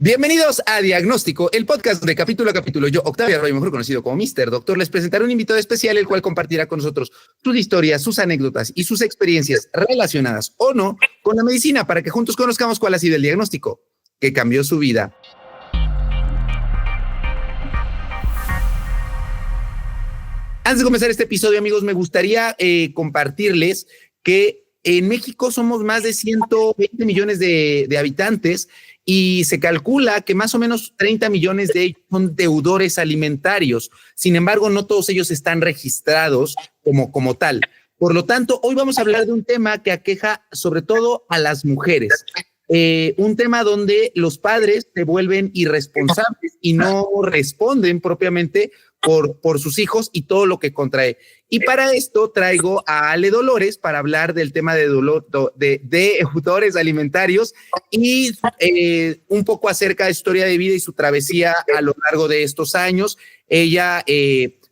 Bienvenidos a Diagnóstico, el podcast de capítulo a capítulo. Yo, Octavio Arroyo, mejor conocido como Mr. Doctor, les presentaré un invitado especial, el cual compartirá con nosotros sus historias, sus anécdotas y sus experiencias relacionadas o no con la medicina para que juntos conozcamos cuál ha sido el diagnóstico que cambió su vida. Antes de comenzar este episodio, amigos, me gustaría compartirles que en México somos más de 120 millones de habitantes y se calcula que más o menos 30 millones de ellos son deudores alimentarios. Sin embargo, no todos ellos están registrados como tal. Por lo tanto, hoy vamos a hablar de un tema que aqueja sobre todo a las mujeres. Un tema donde los padres se vuelven irresponsables y no responden propiamente por sus hijos y todo lo que contrae. Y para esto traigo a Ale Dolores para hablar del tema de deudores alimentarios y un poco acerca de su historia de vida y su travesía a lo largo de estos años. Ella,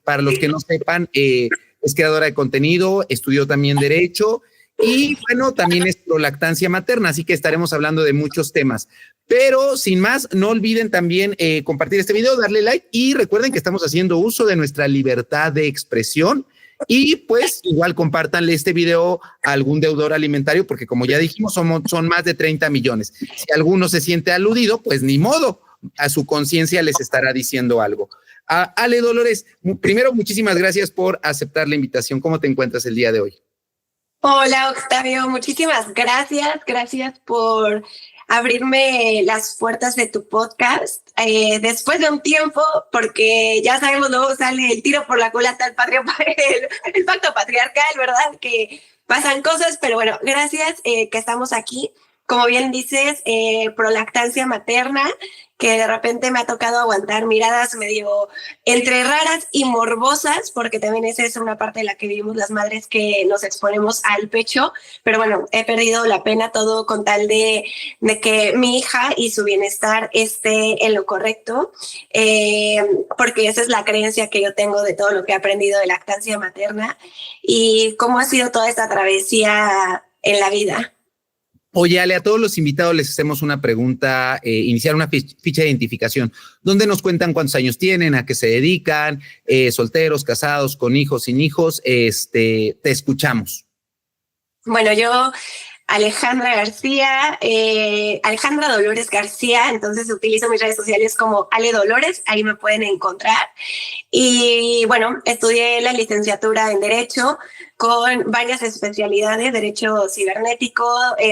para los que no sepan, es creadora de contenido, estudió también Derecho y, bueno, también es prolactancia materna, así que estaremos hablando de muchos temas. Pero sin más, no olviden también compartir este video, darle like y recuerden que estamos haciendo uso de nuestra libertad de expresión y pues igual compártanle este video a algún deudor alimentario porque como ya dijimos son más de 30 millones. Si alguno se siente aludido, pues ni modo, a su conciencia les estará diciendo algo. Ale Dolores, primero muchísimas gracias por aceptar la invitación. ¿Cómo te encuentras el día de hoy? Hola Octavio, muchísimas gracias. Gracias por abrirme las puertas de tu podcast después de un tiempo, porque ya sabemos, luego sale el tiro por la culata el pacto patriarcal, ¿verdad? Que pasan cosas, pero bueno, gracias que estamos aquí. Como bien dices, prolactancia materna, que de repente me ha tocado aguantar miradas medio entre raras y morbosas, porque también esa es una parte de la que vivimos las madres que nos exponemos al pecho, pero bueno, he perdido la pena todo con tal de que mi hija y su bienestar esté en lo correcto, porque esa es la creencia que yo tengo de todo lo que he aprendido de lactancia materna y cómo ha sido toda esta travesía en la vida. Oye, Ale, a todos los invitados les hacemos una pregunta, iniciar una ficha de identificación, donde nos cuentan cuántos años tienen, a qué se dedican, solteros, casados, con hijos, sin hijos. Te escuchamos. Bueno, yo, Alejandra García, Alejandra Dolores García, entonces utilizo mis redes sociales como Ale Dolores, ahí me pueden encontrar. Y bueno, estudié la licenciatura en Derecho con varias especialidades, Derecho cibernético,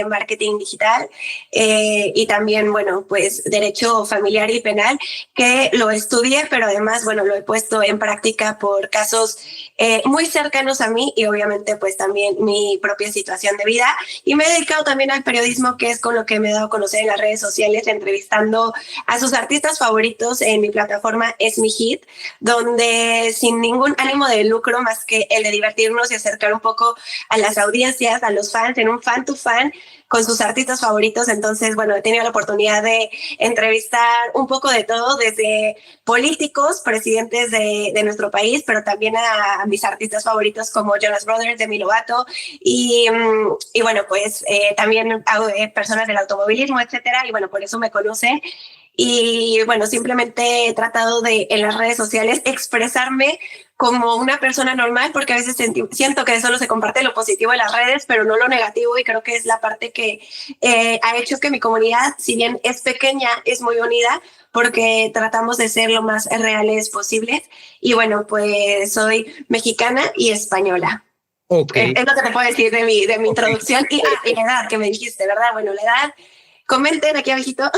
marketing digital y también, bueno, pues Derecho familiar y penal, que lo estudié, pero además, bueno, lo he puesto en práctica por casos muy cercanos a mí y obviamente pues también mi propia situación de vida. Y me he dedicado también al periodismo, que es con lo que me he dado a conocer en las redes sociales, entrevistando a sus artistas favoritos en mi plataforma Es Mi Hit, donde sin ningún ánimo de lucro más que el de divertirnos y acercar un poco a las audiencias, a los fans, en un fan to fan con sus artistas favoritos. Entonces, bueno, he tenido la oportunidad de entrevistar un poco de todo, desde políticos, presidentes de nuestro país, pero también a mis artistas favoritos como Jonas Brothers, Demi Lovato y bueno, pues también a personas del automovilismo, etcétera. Y bueno, por eso me conocen. Y bueno, simplemente he tratado de en las redes sociales expresarme como una persona normal, porque a veces siento que solo se comparte lo positivo en las redes, pero no lo negativo, y creo que es la parte que ha hecho que mi comunidad, si bien es pequeña, es muy unida, porque tratamos de ser lo más reales posibles. Y bueno, pues soy mexicana y española. Okay. Es lo que te puedo decir de mi introducción. Y la edad que me dijiste, ¿verdad? Bueno, la edad, comenten aquí abajito.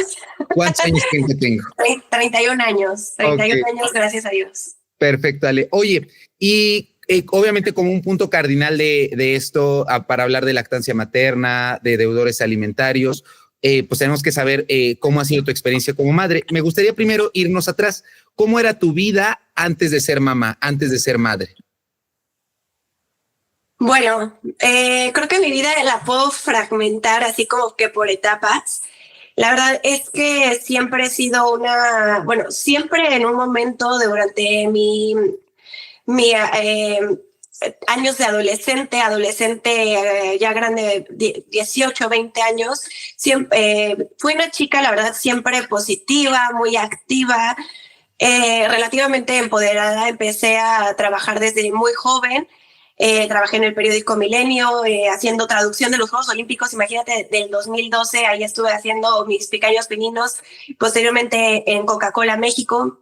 ¿Cuántos años tengo? 31 años, 31 Okay. años, gracias a Dios. Perfecto, Ale. Oye, y obviamente como un punto cardinal de esto, para hablar de lactancia materna, de deudores alimentarios, pues tenemos que saber cómo ha sido tu experiencia como madre. Me gustaría primero irnos atrás. ¿Cómo era tu vida antes de ser mamá, antes de ser madre? Bueno, creo que mi vida la puedo fragmentar así como que por etapas. La verdad es que siempre he sido siempre en un momento durante mi años de adolescente ya grande, 18, 20 años, siempre, fui una chica, la verdad, siempre positiva, muy activa, relativamente empoderada. Empecé a trabajar desde muy joven. Trabajé en el periódico Milenio haciendo traducción de los Juegos Olímpicos. Imagínate, del 2012 ahí estuve haciendo mis pequeños pininos, posteriormente en Coca-Cola México.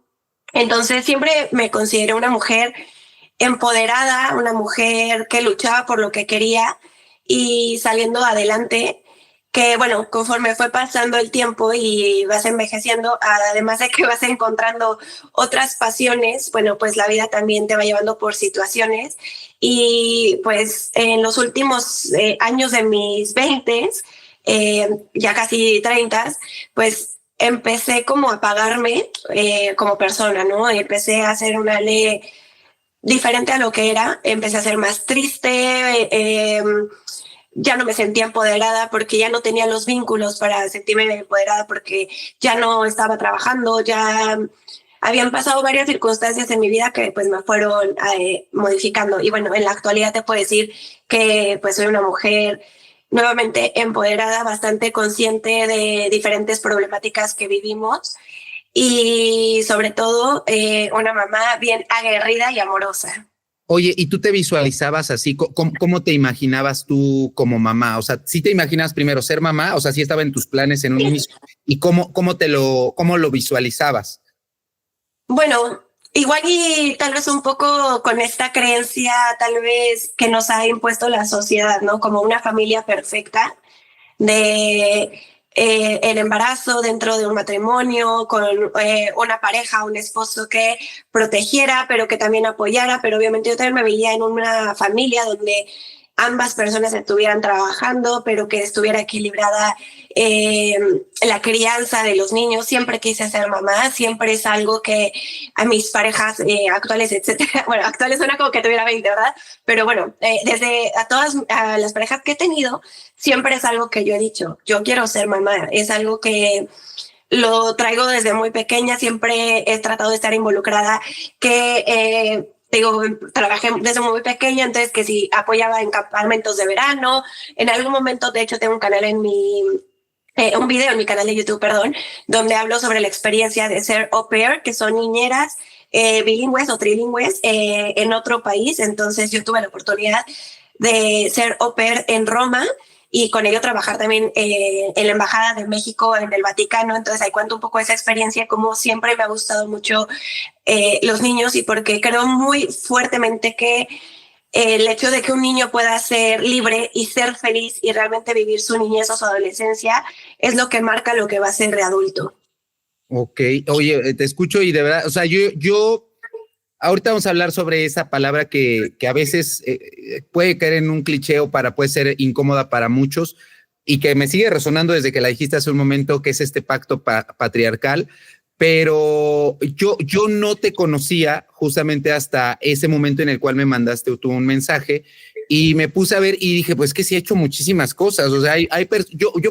Entonces siempre me consideré una mujer empoderada, una mujer que luchaba por lo que quería y saliendo adelante, que bueno, conforme fue pasando el tiempo y vas envejeciendo, además de que vas encontrando otras pasiones, bueno, pues la vida también te va llevando por situaciones y pues en los últimos años de mis 20s, ya casi 30, pues empecé como a pagarme como persona, ¿no? Empecé a hacer una ley diferente a lo que era, empecé a ser más triste, ya no me sentía empoderada porque ya no tenía los vínculos para sentirme empoderada porque ya no estaba trabajando, ya habían pasado varias circunstancias en mi vida que pues me fueron modificando. Y bueno, en la actualidad te puedo decir que pues soy una mujer nuevamente empoderada, bastante consciente de diferentes problemáticas que vivimos y sobre todo una mamá bien aguerrida y amorosa. Oye, ¿y tú te visualizabas así? ¿Cómo te imaginabas tú como mamá? O sea, ¿sí te imaginas primero ser mamá? O sea, ¿sí estaba en tus planes en un inicio? ¿Y cómo lo visualizabas? Bueno, igual y tal vez un poco con esta creencia tal vez que nos ha impuesto la sociedad, ¿no? Como una familia perfecta de el embarazo dentro de un matrimonio, con una pareja, un esposo que protegiera, pero que también apoyara, pero obviamente yo también me veía en una familia donde ambas personas estuvieran trabajando, pero que estuviera equilibrada eh, la crianza de los niños. Siempre quise ser mamá, siempre es algo que a mis parejas actuales, etcétera, bueno, actuales suena como que tuviera 20, ¿verdad? Pero bueno, desde a todas a las parejas que he tenido, siempre es algo que yo he dicho, yo quiero ser mamá, es algo que lo traigo desde muy pequeña, siempre he tratado de estar involucrada, que digo, trabajé desde muy pequeña, entonces que si apoyaba en campamentos de verano, en algún momento, de hecho, tengo un canal en mi, un video en mi canal de YouTube, perdón, donde hablo sobre la experiencia de ser au pair, que son niñeras bilingües o trilingües en otro país. Entonces yo tuve la oportunidad de ser au pair en Roma y con ello trabajar también en la Embajada de México en el Vaticano. Entonces ahí cuento un poco esa experiencia, como siempre me ha gustado mucho los niños y porque creo muy fuertemente que el hecho de que un niño pueda ser libre y ser feliz y realmente vivir su niñez o su adolescencia es lo que marca lo que va a ser de adulto. Ok, oye, te escucho y de verdad, o sea, yo ahorita vamos a hablar sobre esa palabra que a veces puede caer en un cliché o puede ser incómoda para muchos y que me sigue resonando desde que la dijiste hace un momento, que es este pacto patriarcal, pero yo no te conocía justamente hasta ese momento en el cual me mandaste tú un mensaje y me puse a ver y dije, pues que sí he hecho muchísimas cosas. O sea, yo,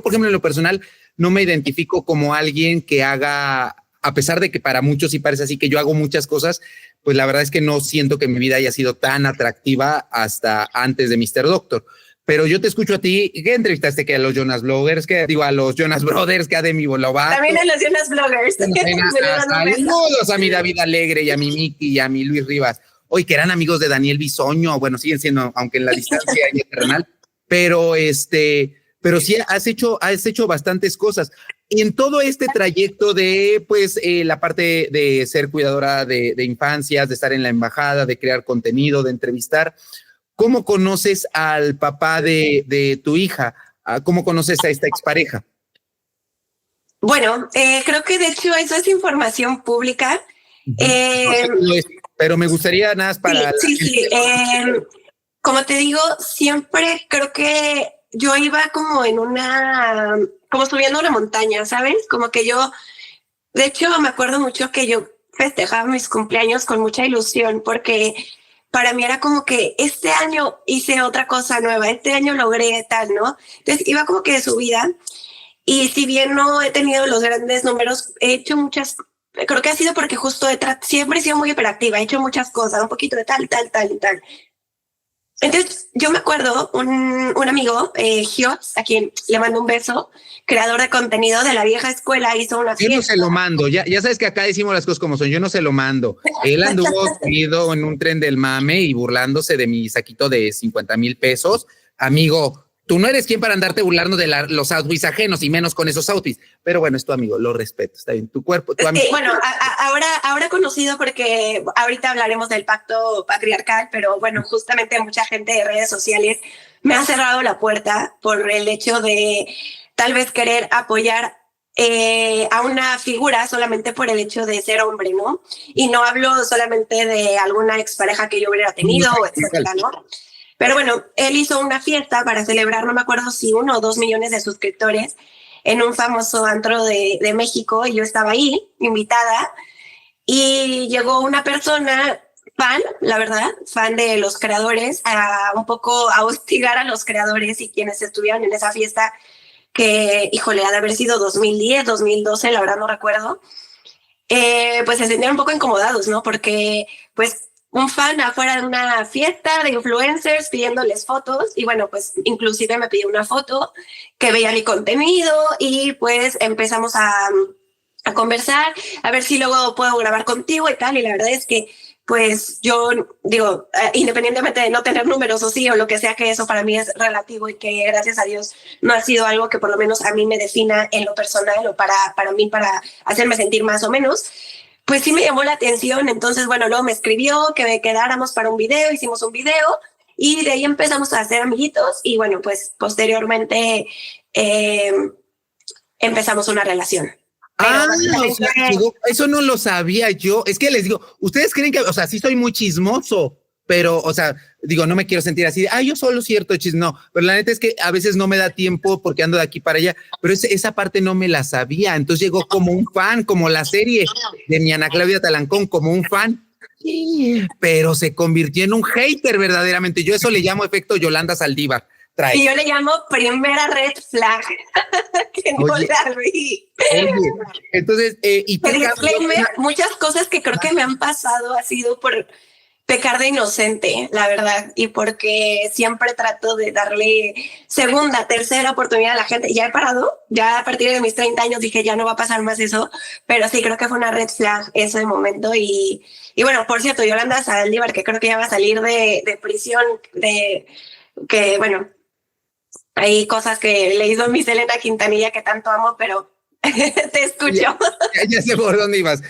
por ejemplo, en lo personal, no me identifico como alguien que haga, a pesar de que para muchos sí parece así que yo hago muchas cosas, pues la verdad es que no siento que mi vida haya sido tan atractiva hasta antes de Mr. Doctor. Pero yo te escucho a ti, ¿qué entrevistaste? Que a los Jonas Bloggers, que digo a los Jonas Brothers, que a Demi Lovato. También a los Jonas Bloggers. Saludos a mi David Alegre y a mi Miki y a mi Luis Rivas. Hoy que eran amigos de Daniel Bisoño, bueno, siguen siendo, aunque en la distancia y eternal, pero sí has hecho bastantes cosas. Y en todo este trayecto de, pues, la parte de ser cuidadora de infancias, de estar en la embajada, de crear contenido, de entrevistar, ¿cómo conoces al papá de tu hija? ¿Cómo conoces a esta expareja? Bueno, creo que de hecho eso es información pública. Pero me gustaría nada más para... Sí. Como te digo, siempre creo que yo iba como en como subiendo una montaña, ¿sabes? Como que yo, de hecho, me acuerdo mucho que yo festejaba mis cumpleaños con mucha ilusión porque para mí era como que este año hice otra cosa nueva, este año logré tal, ¿no? Entonces iba como que de subida y si bien no he tenido los grandes números, he hecho muchas, creo que ha sido porque justo siempre he sido muy hiperactiva, he hecho muchas cosas, un poquito de tal y tal. Entonces, yo me acuerdo un amigo, Gios, a quien le mando un beso, creador de contenido de la vieja escuela, hizo una Yo no fiesta. se lo mando, ya sabes que acá decimos las cosas como son, yo no se lo mando. Él anduvo subido en un tren del mame y burlándose de mi saquito de 50,000 pesos. Amigo, tú no eres quien para andarte burlando de los outfits ajenos y menos con esos outfits. Pero bueno, es tu amigo, lo respeto, está bien. Tu cuerpo, tu amigo. Bueno, ahora conocido porque ahorita hablaremos del pacto patriarcal, pero bueno, justamente mucha gente de redes sociales me ha cerrado la puerta por el hecho de tal vez querer apoyar a una figura solamente por el hecho de ser hombre, ¿no? Y no hablo solamente de alguna expareja que yo hubiera tenido, etcétera, ¿no? Pero bueno, él hizo una fiesta para celebrar, no me acuerdo si 1 o 2 millones de suscriptores en un famoso antro de México, y yo estaba ahí, invitada, y llegó una persona fan, la verdad, fan de los creadores, a un poco a hostigar a los creadores y quienes estuvieron en esa fiesta, que, híjole, ha de haber sido 2010, 2012, la verdad no recuerdo. Pues se sentían un poco incomodados, ¿no? Porque, pues, un fan afuera de una fiesta de influencers pidiéndoles fotos, y bueno, pues inclusive me pidió una foto que veía mi contenido, y pues empezamos a conversar, a ver si luego puedo grabar contigo y tal, y la verdad es que pues yo digo, independientemente de no tener números o sí o lo que sea, que eso para mí es relativo y que gracias a Dios no ha sido algo que por lo menos a mí me defina en lo personal o para mí, para hacerme sentir más o menos, pues sí me llamó la atención. Entonces, bueno, luego me escribió que me quedáramos para un video, hicimos un video y de ahí empezamos a hacer amiguitos, y bueno, pues posteriormente empezamos una relación. O sea, eso no lo sabía yo. Es que les digo, ustedes creen que, o sea, sí soy muy chismoso, pero, o sea, digo, no me quiero sentir así de, yo solo cierto chisme, no, pero la neta es que a veces no me da tiempo porque ando de aquí para allá, pero esa parte no me la sabía. Entonces llegó como un fan, como la serie de mi Ana Claudia Talancón, como un fan, pero se convirtió en un hater verdaderamente. Yo eso le llamo efecto Yolanda Saldívar. Y yo le llamo primera red flag, que no la vi. Entonces, ¿y qué muchas cosas que creo que me han pasado ha sido por pecar de inocente, la verdad, y porque siempre trato de darle segunda, tercera oportunidad a la gente. Ya he parado, ya a partir de mis 30 años dije, ya no va a pasar más eso, pero sí creo que fue una red flag ese momento. Y bueno, por cierto, Yolanda Saldívar, que creo que ya va a salir de prisión, que bueno, hay cosas que le hizo mi Selena Quintanilla que tanto amo, pero te escucho. Ya sé por dónde ibas.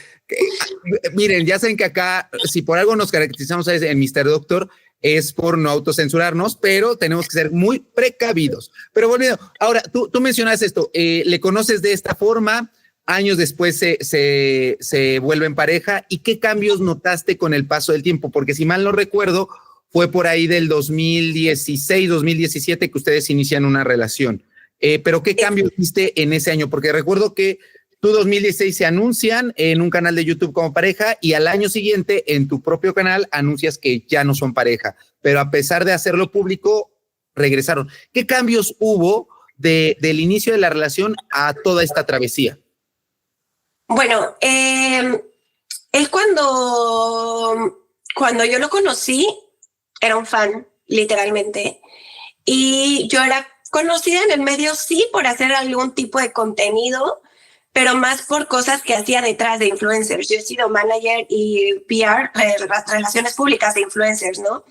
Miren, ya saben que acá, si por algo nos caracterizamos en Mr. Doctor, es por no autocensurarnos, pero tenemos que ser muy precavidos. Pero volviendo, ahora, tú mencionas esto, le conoces de esta forma, años después se vuelven pareja, ¿y qué cambios notaste con el paso del tiempo? Porque si mal no recuerdo, fue por ahí del 2016, 2017 que ustedes inician una relación. Pero ¿qué cambios viste en ese año? Porque recuerdo que tú 2016 se anuncian en un canal de YouTube como pareja, y al año siguiente en tu propio canal anuncias que ya no son pareja, pero a pesar de hacerlo público, regresaron. ¿Qué cambios hubo del inicio de la relación a toda esta travesía? Bueno, él cuando yo lo conocí, era un fan, literalmente. Y yo era conocida en el medio, sí, por hacer algún tipo de contenido, pero más por cosas que hacía detrás de influencers. Yo he sido manager y PR, relaciones públicas de influencers, ¿no?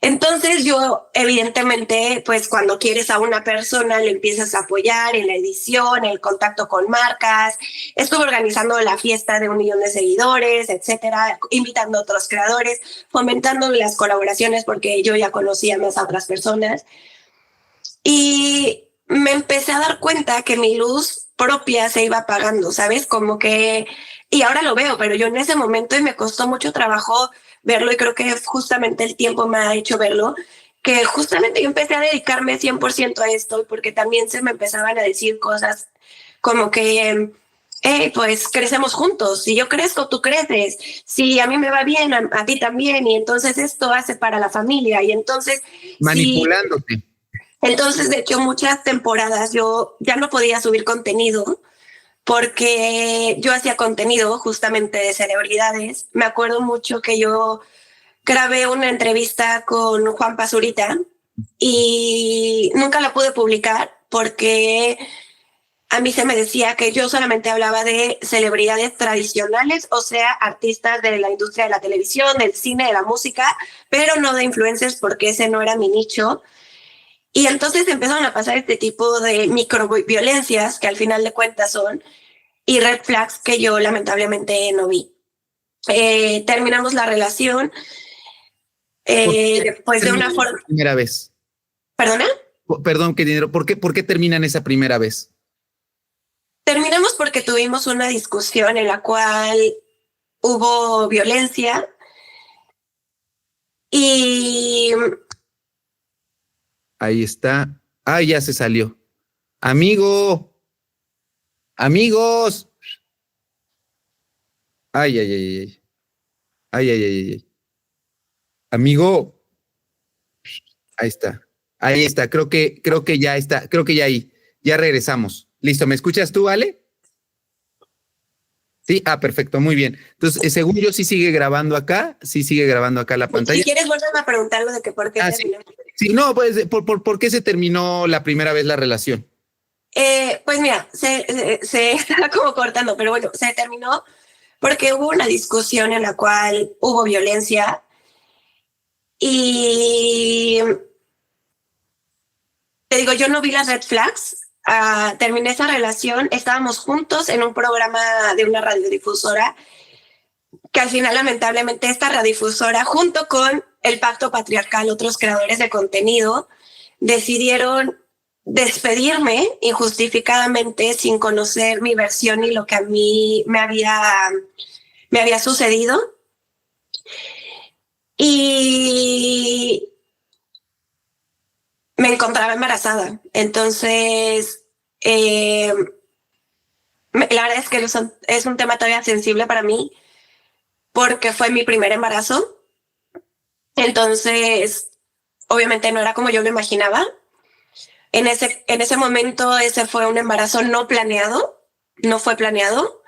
Entonces yo, evidentemente, pues cuando quieres a una persona, le empiezas a apoyar en la edición, el contacto con marcas. Estuve organizando la fiesta de 1 millón de seguidores, etcétera, invitando a otros creadores, fomentando las colaboraciones porque yo ya conocía más a otras personas. Y me empecé a dar cuenta que mi luz propia se iba apagando, ¿sabes? Como que, y ahora lo veo, pero yo en ese momento, y me costó mucho trabajo verlo, y creo que justamente el tiempo me ha hecho verlo, que justamente yo empecé a dedicarme 100% a esto, porque también se me empezaban a decir cosas como que, pues crecemos juntos, si yo crezco, tú creces, si a mí me va bien, a ti también, y entonces esto hace para la familia, y entonces... Manipulándote. Entonces, de hecho, muchas temporadas yo ya no podía subir contenido, porque yo hacía contenido justamente de celebridades. Me acuerdo mucho que yo grabé una entrevista con Juan Pazurita y nunca la pude publicar porque a mí se me decía que yo solamente hablaba de celebridades tradicionales, o sea, artistas de la industria de la televisión, del cine, de la música, pero no de influencers porque ese no era mi nicho. Y entonces empezaron a pasar este tipo de microviolencias que al final de cuentas son y red flags que yo lamentablemente no vi. Terminamos la relación pues de una forma... Primera vez. ¿Perdona? Perdón, qué dinero. ¿Por qué terminan esa primera vez? Terminamos porque tuvimos una discusión en la cual hubo violencia y... Ahí está. Ah, ya se salió. Amigo. Amigos. Ay, ay, ay, ay. Ay, ay, ay, ay. Amigo. Ahí está. Ahí está. Creo que ya está. Creo que ya ahí. Ya regresamos. Listo. ¿Me escuchas tú, Ale? Sí, perfecto, muy bien. Entonces, según yo, sí sigue grabando acá la pantalla. Si quieres, vuelven a preguntar algo de que por qué terminamos. Sí, no, pues, ¿por qué se terminó la primera vez la relación? Pues mira, se está como cortando, pero bueno, se terminó porque hubo una discusión en la cual hubo violencia y te digo, yo no vi las red flags. Terminé esa relación, estábamos juntos en un programa de una radiodifusora que al final lamentablemente esta radiodifusora junto con el Pacto Patriarcal, otros creadores de contenido, decidieron despedirme injustificadamente sin conocer mi versión y lo que a mí me había sucedido. Y me encontraba embarazada. Entonces, la verdad es que es un tema todavía sensible para mí porque fue mi primer embarazo. Entonces, obviamente no era como yo lo imaginaba. En ese momento, ese fue un embarazo no planeado, no fue planeado.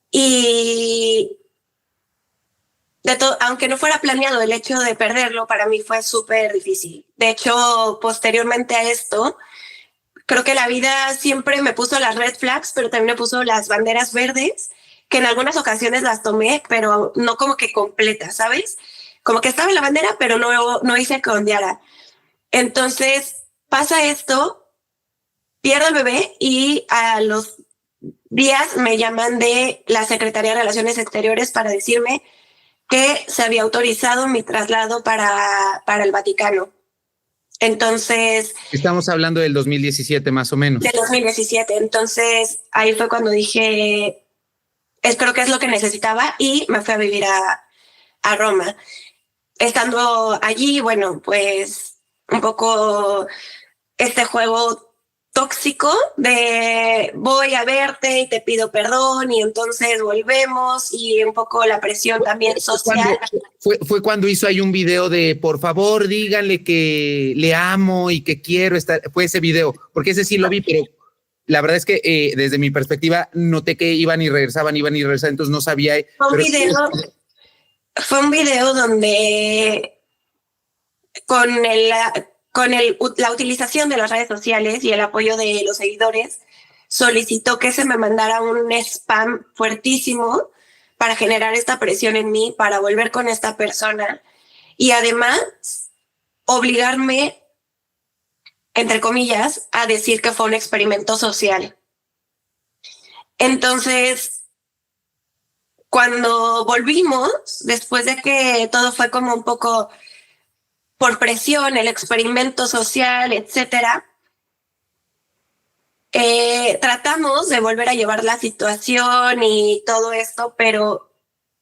Y aunque no fuera planeado, el hecho de perderlo para mí fue súper difícil. De hecho, posteriormente a esto, creo que la vida siempre me puso las red flags, pero también me puso las banderas verdes, que en algunas ocasiones las tomé, pero no como que completas, ¿sabes? Como que estaba en la bandera, pero no hice que ondeara. Entonces pasa esto, pierdo el bebé y a los días me llaman de la Secretaría de Relaciones Exteriores para decirme que se había autorizado mi traslado para el Vaticano. Entonces... Estamos hablando del 2017 más o menos. Del 2017. Entonces ahí fue cuando dije, creo que es lo que necesitaba y me fui a vivir a Roma. Estando allí, bueno, pues un poco este juego tóxico de voy a verte y te pido perdón y entonces volvemos y un poco la presión también social. Fue cuando hizo ahí un video de por favor díganle que le amo y que quiero estar, fue ese video, porque ese sí lo vi, pero la verdad es que desde mi perspectiva noté que iban y regresaban, entonces no sabía. Fue un video donde con la utilización de las redes sociales y el apoyo de los seguidores, solicitó que se me mandara un spam fuertísimo para generar esta presión en mí, para volver con esta persona y además obligarme, entre comillas, a decir que fue un experimento social. Entonces, cuando volvimos, después de que todo fue como un poco por presión, el experimento social, etcétera, tratamos de volver a llevar la situación y todo esto, pero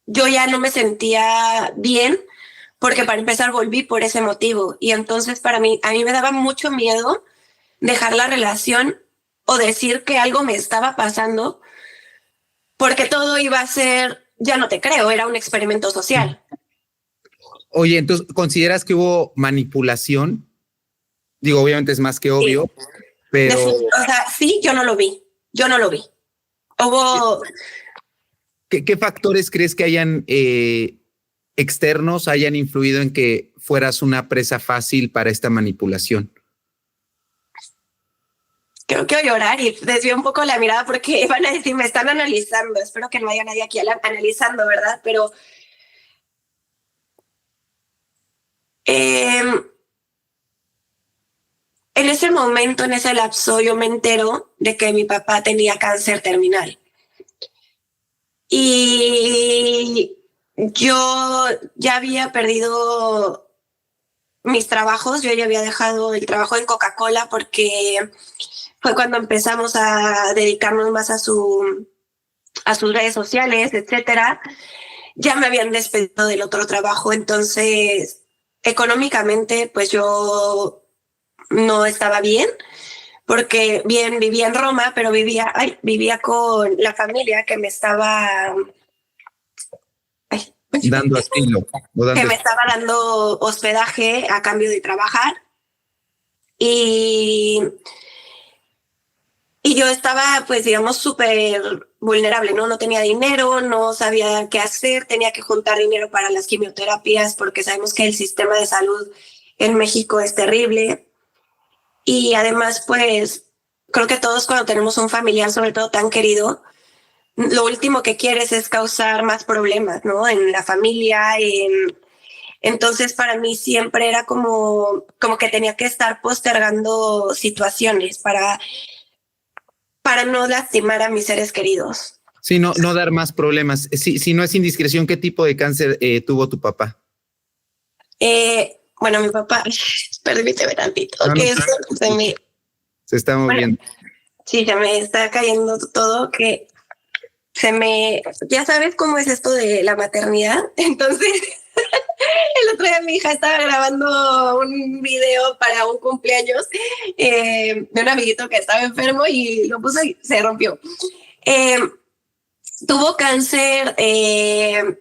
yo ya no me sentía bien porque para empezar volví por ese motivo y entonces a mí me daba mucho miedo dejar la relación o decir que algo me estaba pasando porque todo iba a ser, ya no te creo, era un experimento social. Oye, entonces, ¿consideras que hubo manipulación? Digo, obviamente es más que obvio, sí. Pero... O sea, sí, yo no lo vi. Hubo... ¿Qué factores crees que hayan externos hayan influido en que fueras una presa fácil para esta manipulación? Creo que voy a llorar y desvío un poco la mirada porque van a decir, me están analizando. Espero que no haya nadie aquí analizando, ¿verdad? Pero en ese momento, en ese lapso, yo me entero de que mi papá tenía cáncer terminal. Y yo ya había perdido mis trabajos, yo ya había dejado el trabajo en Coca-Cola porque fue cuando empezamos a dedicarnos más a sus redes sociales, etcétera. Ya me habían despedido del otro trabajo, entonces económicamente pues yo no estaba bien, porque bien vivía en Roma, pero vivía con la familia que me estaba Dando asilo. que me estaba dando hospedaje a cambio de trabajar. Y yo estaba, pues, digamos, súper vulnerable, ¿no? No tenía dinero, no sabía qué hacer, tenía que juntar dinero para las quimioterapias porque sabemos que el sistema de salud en México es terrible. Y además, pues, creo que todos cuando tenemos un familiar, sobre todo tan querido, lo último que quieres es causar más problemas, ¿no? En la familia, Entonces, para mí siempre era como que tenía que estar postergando situaciones para no lastimar a mis seres queridos. Sí, no dar más problemas. Si no es indiscreción, ¿qué tipo de cáncer tuvo tu papá? Bueno, mi papá, permíteme tantito, que se está moviendo. Bueno, sí, se me está cayendo todo, que ya sabes cómo es esto de la maternidad. Entonces, el otro día mi hija estaba grabando un video para un cumpleaños de un amiguito que estaba enfermo y lo puso y se rompió. Tuvo cáncer de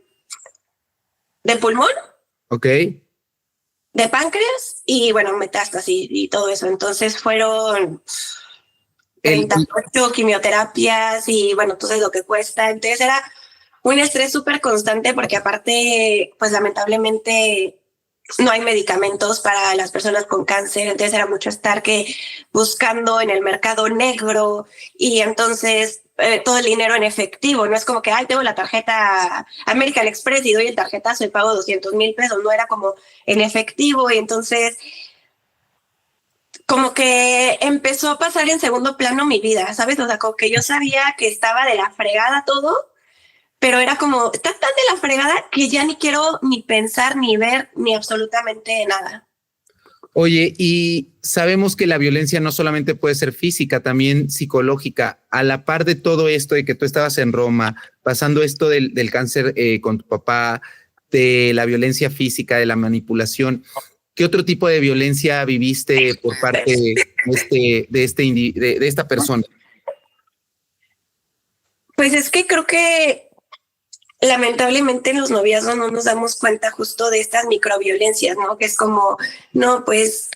pulmón. Ok. De páncreas y, bueno, metástasis y todo eso. Entonces fueron 38 quimioterapias y, bueno, entonces lo que cuesta. Entonces era un estrés súper constante porque aparte, pues lamentablemente no hay medicamentos para las personas con cáncer, entonces era mucho estar buscando en el mercado negro y entonces todo el dinero en efectivo, no es como que, tengo la tarjeta American Express y doy el tarjetazo y pago 200,000 pesos, no, era como en efectivo y entonces como que empezó a pasar en segundo plano mi vida, ¿sabes? O sea, como que yo sabía que estaba de la fregada todo, pero era como, está tan de la fregada que ya ni quiero ni pensar, ni ver, ni absolutamente nada. Oye, y sabemos que la violencia no solamente puede ser física, también psicológica. A la par de todo esto, de que tú estabas en Roma, pasando esto del cáncer con tu papá, de la violencia física, de la manipulación, ¿qué otro tipo de violencia viviste por parte de esta persona? Pues es que creo que lamentablemente en los noviazgos no nos damos cuenta justo de estas microviolencias, ¿no? Que es como, no, pues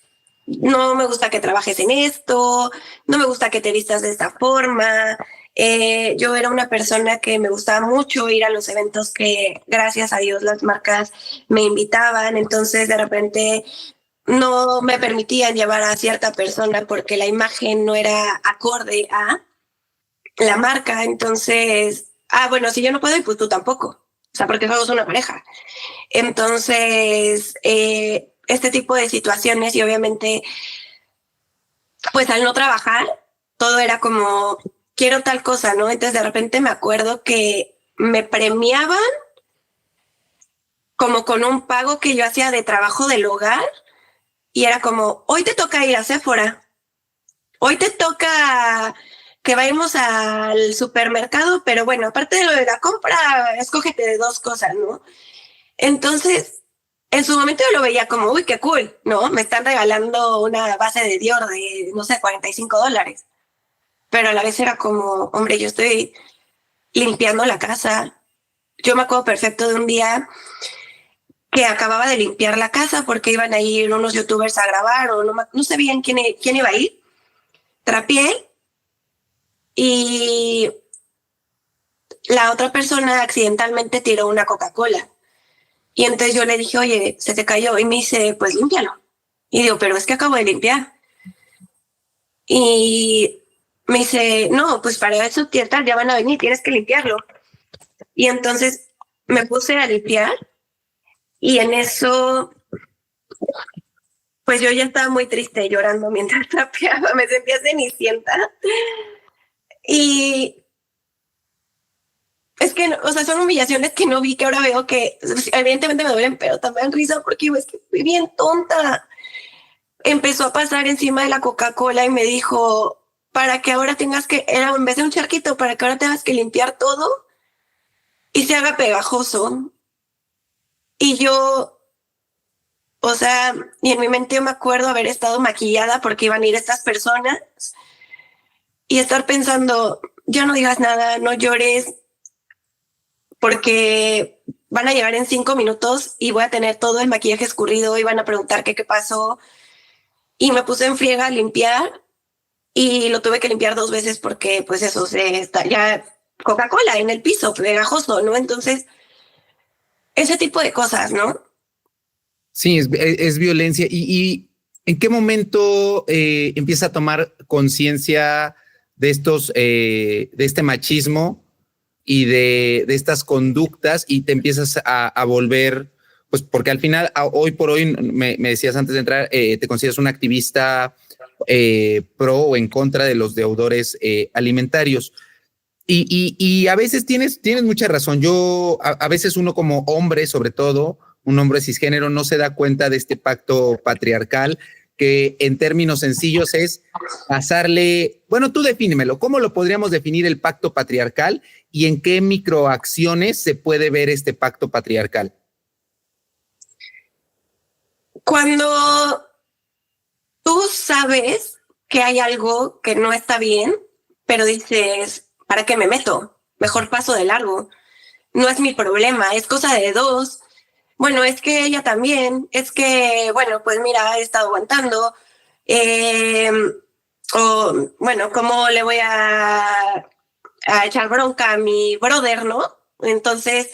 no me gusta que trabajes en esto, no me gusta que te vistas de esta forma. Yo era una persona que me gustaba mucho ir a los eventos que, gracias a Dios, las marcas me invitaban. Entonces, de repente, no me permitían llevar a cierta persona porque la imagen no era acorde a la marca. Entonces, bueno, si yo no puedo, pues tú tampoco. O sea, porque somos una pareja. Entonces, este tipo de situaciones y obviamente, pues al no trabajar, todo era como, quiero tal cosa, ¿no? Entonces, de repente me acuerdo que me premiaban como con un pago que yo hacía de trabajo del hogar y era como, hoy te toca ir a Sephora, hoy te toca que vayamos al supermercado, pero bueno, aparte de lo de la compra, escógete de 2 cosas, ¿no? Entonces, en su momento yo lo veía como, uy, qué cool, ¿no? Me están regalando una base de Dior de, no sé, $45. Pero a la vez era como, hombre, yo estoy limpiando la casa. Yo me acuerdo perfecto de un día que acababa de limpiar la casa porque iban a ir unos youtubers a grabar o no sé bien quién iba a ir. Trapié y la otra persona accidentalmente tiró una Coca-Cola. Y entonces yo le dije, oye, se te cayó. Y me dice, pues límpialo. Y digo, pero es que acabo de limpiar. Y me dice, no, pues para eso tal, ya van a venir, tienes que limpiarlo. Y entonces me puse a limpiar y en eso, pues yo ya estaba muy triste llorando mientras trapeaba, me sentía cenicienta. Y es que, o sea, son humillaciones que no vi, que ahora veo que evidentemente me duelen, pero también risa porque es que fui bien tonta. Empezó a pasar encima de la Coca-Cola y me dijo, para que ahora tengas que, era en vez de un charquito, para que ahora tengas que limpiar todo y se haga pegajoso. Y yo, o sea, y en mi mente yo me acuerdo haber estado maquillada porque iban a ir estas personas y estar pensando, ya no digas nada, no llores, porque van a llegar en 5 minutos y voy a tener todo el maquillaje escurrido y van a preguntar qué pasó. Y me puse en friega a limpiar y lo tuve que limpiar 2 veces porque pues eso, se está ya Coca-Cola en el piso, pegajoso, ¿no? Entonces, ese tipo de cosas, ¿no? Sí, es violencia. ¿Y en qué momento empieza a tomar conciencia de de este machismo y de estas conductas y te empiezas a volver, pues porque al final, hoy por hoy, me decías antes de entrar, te consideras una activista pro o en contra de los deudores alimentarios? Y a veces tienes mucha razón. A veces uno como hombre, sobre todo, un hombre cisgénero, no se da cuenta de este pacto patriarcal que en términos sencillos es pasarle, bueno, tú defínemelo, ¿cómo lo podríamos definir el pacto patriarcal y en qué microacciones se puede ver este pacto patriarcal? Cuando tú sabes que hay algo que no está bien, pero dices, ¿para qué me meto? Mejor paso de largo. No es mi problema, es cosa de dos. Bueno, es que ella también, es que, bueno, pues mira, he estado aguantando. Eh, o, bueno, ¿cómo le voy a echar bronca a mi brother, no? Entonces,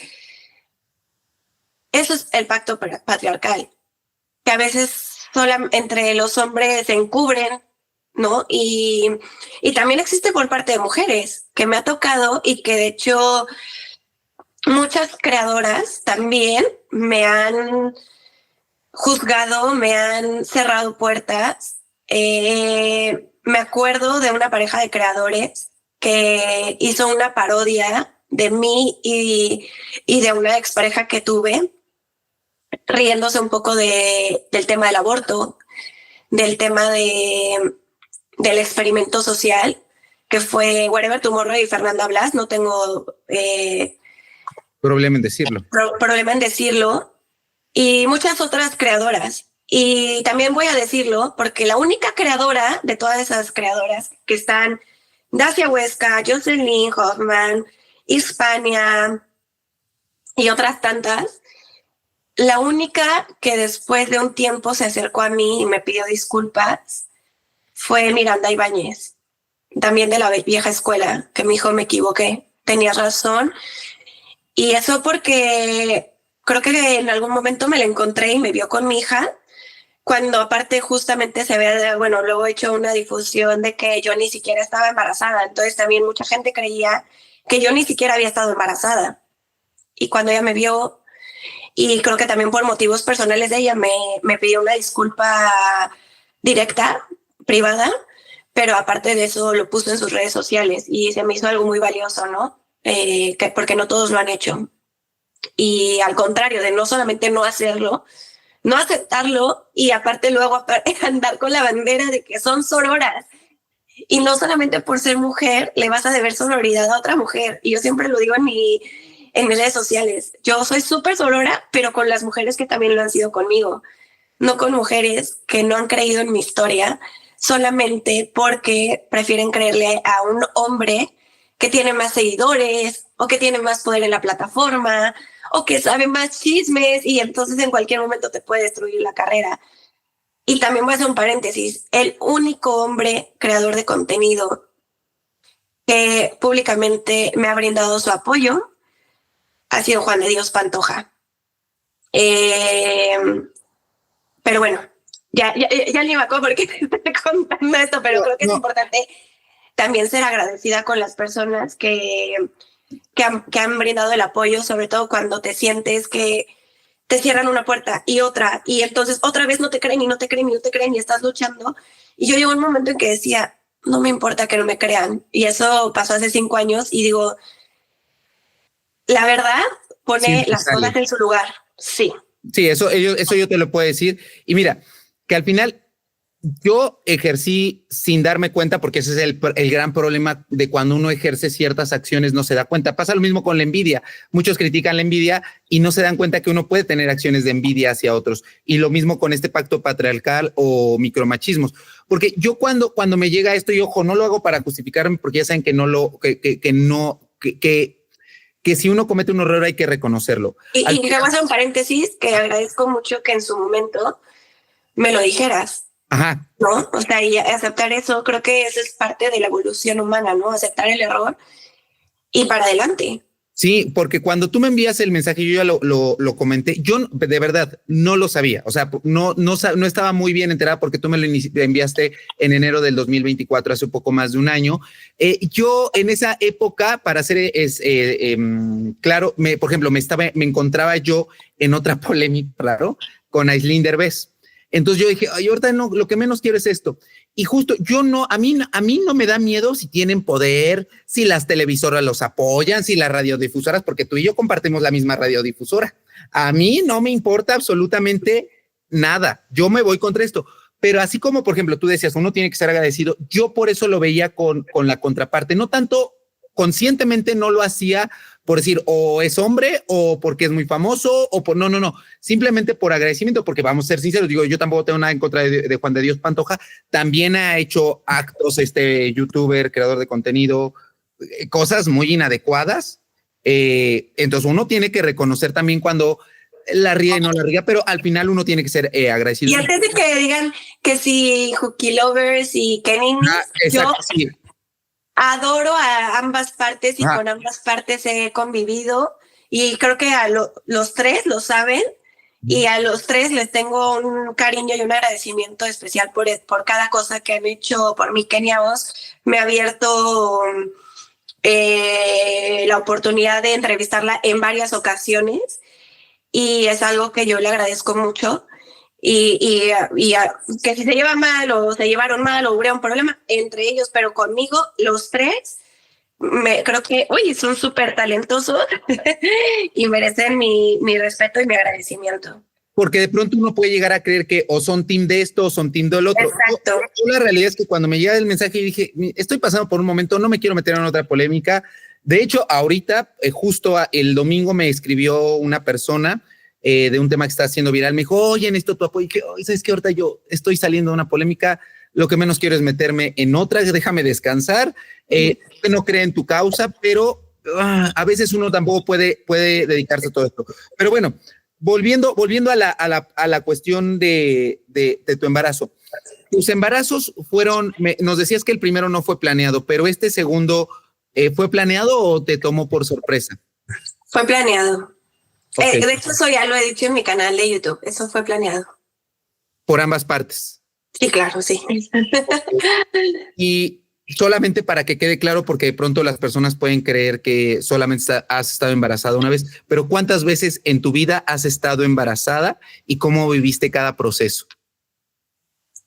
eso es el pacto patriarcal, que a veces solo entre los hombres se encubren, ¿no? Y también existe por parte de mujeres, que me ha tocado y que de hecho muchas creadoras también me han juzgado, me han cerrado puertas. Me acuerdo de una pareja de creadores que hizo una parodia de mí y de una expareja que tuve, riéndose un poco del tema del aborto, del tema del experimento social, que fue Wherever Tomorrow y Fernanda Blas. No tengo Problema en decirlo. Problema en decirlo. Y muchas otras creadoras. Y también voy a decirlo porque la única creadora de todas esas creadoras que están, Dacia Huesca, Jocelyn Hoffman, Hispania y otras tantas, la única que después de un tiempo se acercó a mí y me pidió disculpas fue Miranda Ibáñez, también de la vieja escuela, que me dijo, me equivoqué, tenías razón. Y eso porque creo que en algún momento me la encontré y me vio con mi hija, cuando aparte justamente se había, bueno, luego he hecho una difusión de que yo ni siquiera estaba embarazada. Entonces también mucha gente creía que yo ni siquiera había estado embarazada. Y cuando ella me vio, y creo que también por motivos personales de ella, me pidió una disculpa directa, privada, pero aparte de eso lo puso en sus redes sociales y se me hizo algo muy valioso, ¿no? Porque no todos lo han hecho. Y al contrario, de no solamente no hacerlo, no aceptarlo y aparte luego andar con la bandera de que son sororas. Y no solamente por ser mujer le vas a deber sororidad a otra mujer. Y yo siempre lo digo en mis redes sociales. Yo soy súper sorora, pero con las mujeres que también lo han sido conmigo. No con mujeres que no han creído en mi historia solamente porque prefieren creerle a un hombre que tiene más seguidores o que tiene más poder en la plataforma o que sabe más chismes y entonces en cualquier momento te puede destruir la carrera. Y también voy a hacer un paréntesis. El único hombre creador de contenido que públicamente me ha brindado su apoyo ha sido Juan de Dios Pantoja. Eh, pero bueno, ya ni me acuerdo por qué te estoy contando esto, pero creo que es importante también ser agradecida con las personas que han brindado el apoyo, sobre todo cuando te sientes que te cierran una puerta y otra, y entonces otra vez no te creen y no te creen y no te creen y estás luchando. Y yo llegó un momento en que decía, no me importa que no me crean. Y eso pasó hace 5 años y digo, la verdad pone Sí, las cosas en su lugar. Sí. sí, eso yo te lo puedo decir. Y mira, que al final yo ejercí sin darme cuenta, porque ese es el gran problema de cuando uno ejerce ciertas acciones, no se da cuenta. Pasa lo mismo con la envidia. Muchos critican la envidia y no se dan cuenta que uno puede tener acciones de envidia hacia otros. Y lo mismo con este pacto patriarcal o micromachismos. Porque yo cuando me llega esto, y ojo, no lo hago para justificarme, porque ya saben que no lo, que si uno comete un error hay que reconocerlo. Y voy a hacer un paréntesis, que agradezco mucho que en su momento me lo dijeras. Ajá. ¿No? O sea, y aceptar eso, creo que eso es parte de la evolución humana, ¿no? Aceptar el error y para adelante. Sí, porque cuando tú me envías el mensaje, yo ya lo comenté, yo de verdad no lo sabía, o sea, no estaba muy bien enterada porque tú me lo enviaste en enero del 2024, hace un poco más de un año. Yo en esa época, para ser claro, por ejemplo, me encontraba yo en otra polémica, claro, con Aislinn Derbez. Entonces yo dije, ay, ahorita no, lo que menos quiero es esto. Y justo a mí no me da miedo si tienen poder, si las televisoras los apoyan, si las radiodifusoras, porque tú y yo compartimos la misma radiodifusora. A mí no me importa absolutamente nada. Yo me voy contra esto. Pero así como, por ejemplo, tú decías, uno tiene que ser agradecido. Yo por eso lo veía con la contraparte. No tanto conscientemente, no lo hacía por decir o es hombre o porque es muy famoso o por no, simplemente por agradecimiento, porque vamos a ser sinceros, digo, yo tampoco tengo nada en contra de Juan de Dios Pantoja, también ha hecho actos, youtuber, creador de contenido, cosas muy inadecuadas. Entonces uno tiene que reconocer también cuando la ría y no la ría, pero al final uno tiene que ser agradecido. Y antes de que digan que si Hooky Lovers y Kenny, yo sí adoro a ambas partes y con ambas partes he convivido y creo que a los tres lo saben y a los tres les tengo un cariño y un agradecimiento especial por cada cosa que han hecho por mí. Kenia Oz me ha abierto la oportunidad de entrevistarla en varias ocasiones y es algo que yo le agradezco mucho. Y que si se lleva mal o se llevaron mal o hubiera un problema entre ellos, pero conmigo los tres creo que son súper talentosos y merecen mi respeto y mi agradecimiento. Porque de pronto uno puede llegar a creer que o son team de esto o son team del otro. Exacto. Yo la realidad es que cuando me llega el mensaje dije, estoy pasando por un momento, no me quiero meter en otra polémica. De hecho, ahorita, justo el domingo me escribió una persona de un tema que está haciendo viral. Me dijo, oye, necesito tu apoyo. Y dije, ¿sabes qué? Ahorita yo estoy saliendo de una polémica. Lo que menos quiero es meterme en otra. Déjame descansar. No creo en tu causa, pero a veces uno tampoco puede dedicarse a todo esto. Pero bueno, volviendo a la cuestión de tu embarazo. Tus embarazos fueron, nos decías que el primero no fue planeado, pero este segundo, ¿fue planeado o te tomó por sorpresa? Fue planeado. Okay. De hecho, eso ya lo he dicho en mi canal de YouTube. Eso fue planeado. Por ambas partes. Sí, claro, sí. Y solamente para que quede claro, porque de pronto las personas pueden creer que solamente has estado embarazada una vez, pero ¿cuántas veces en tu vida has estado embarazada y cómo viviste cada proceso?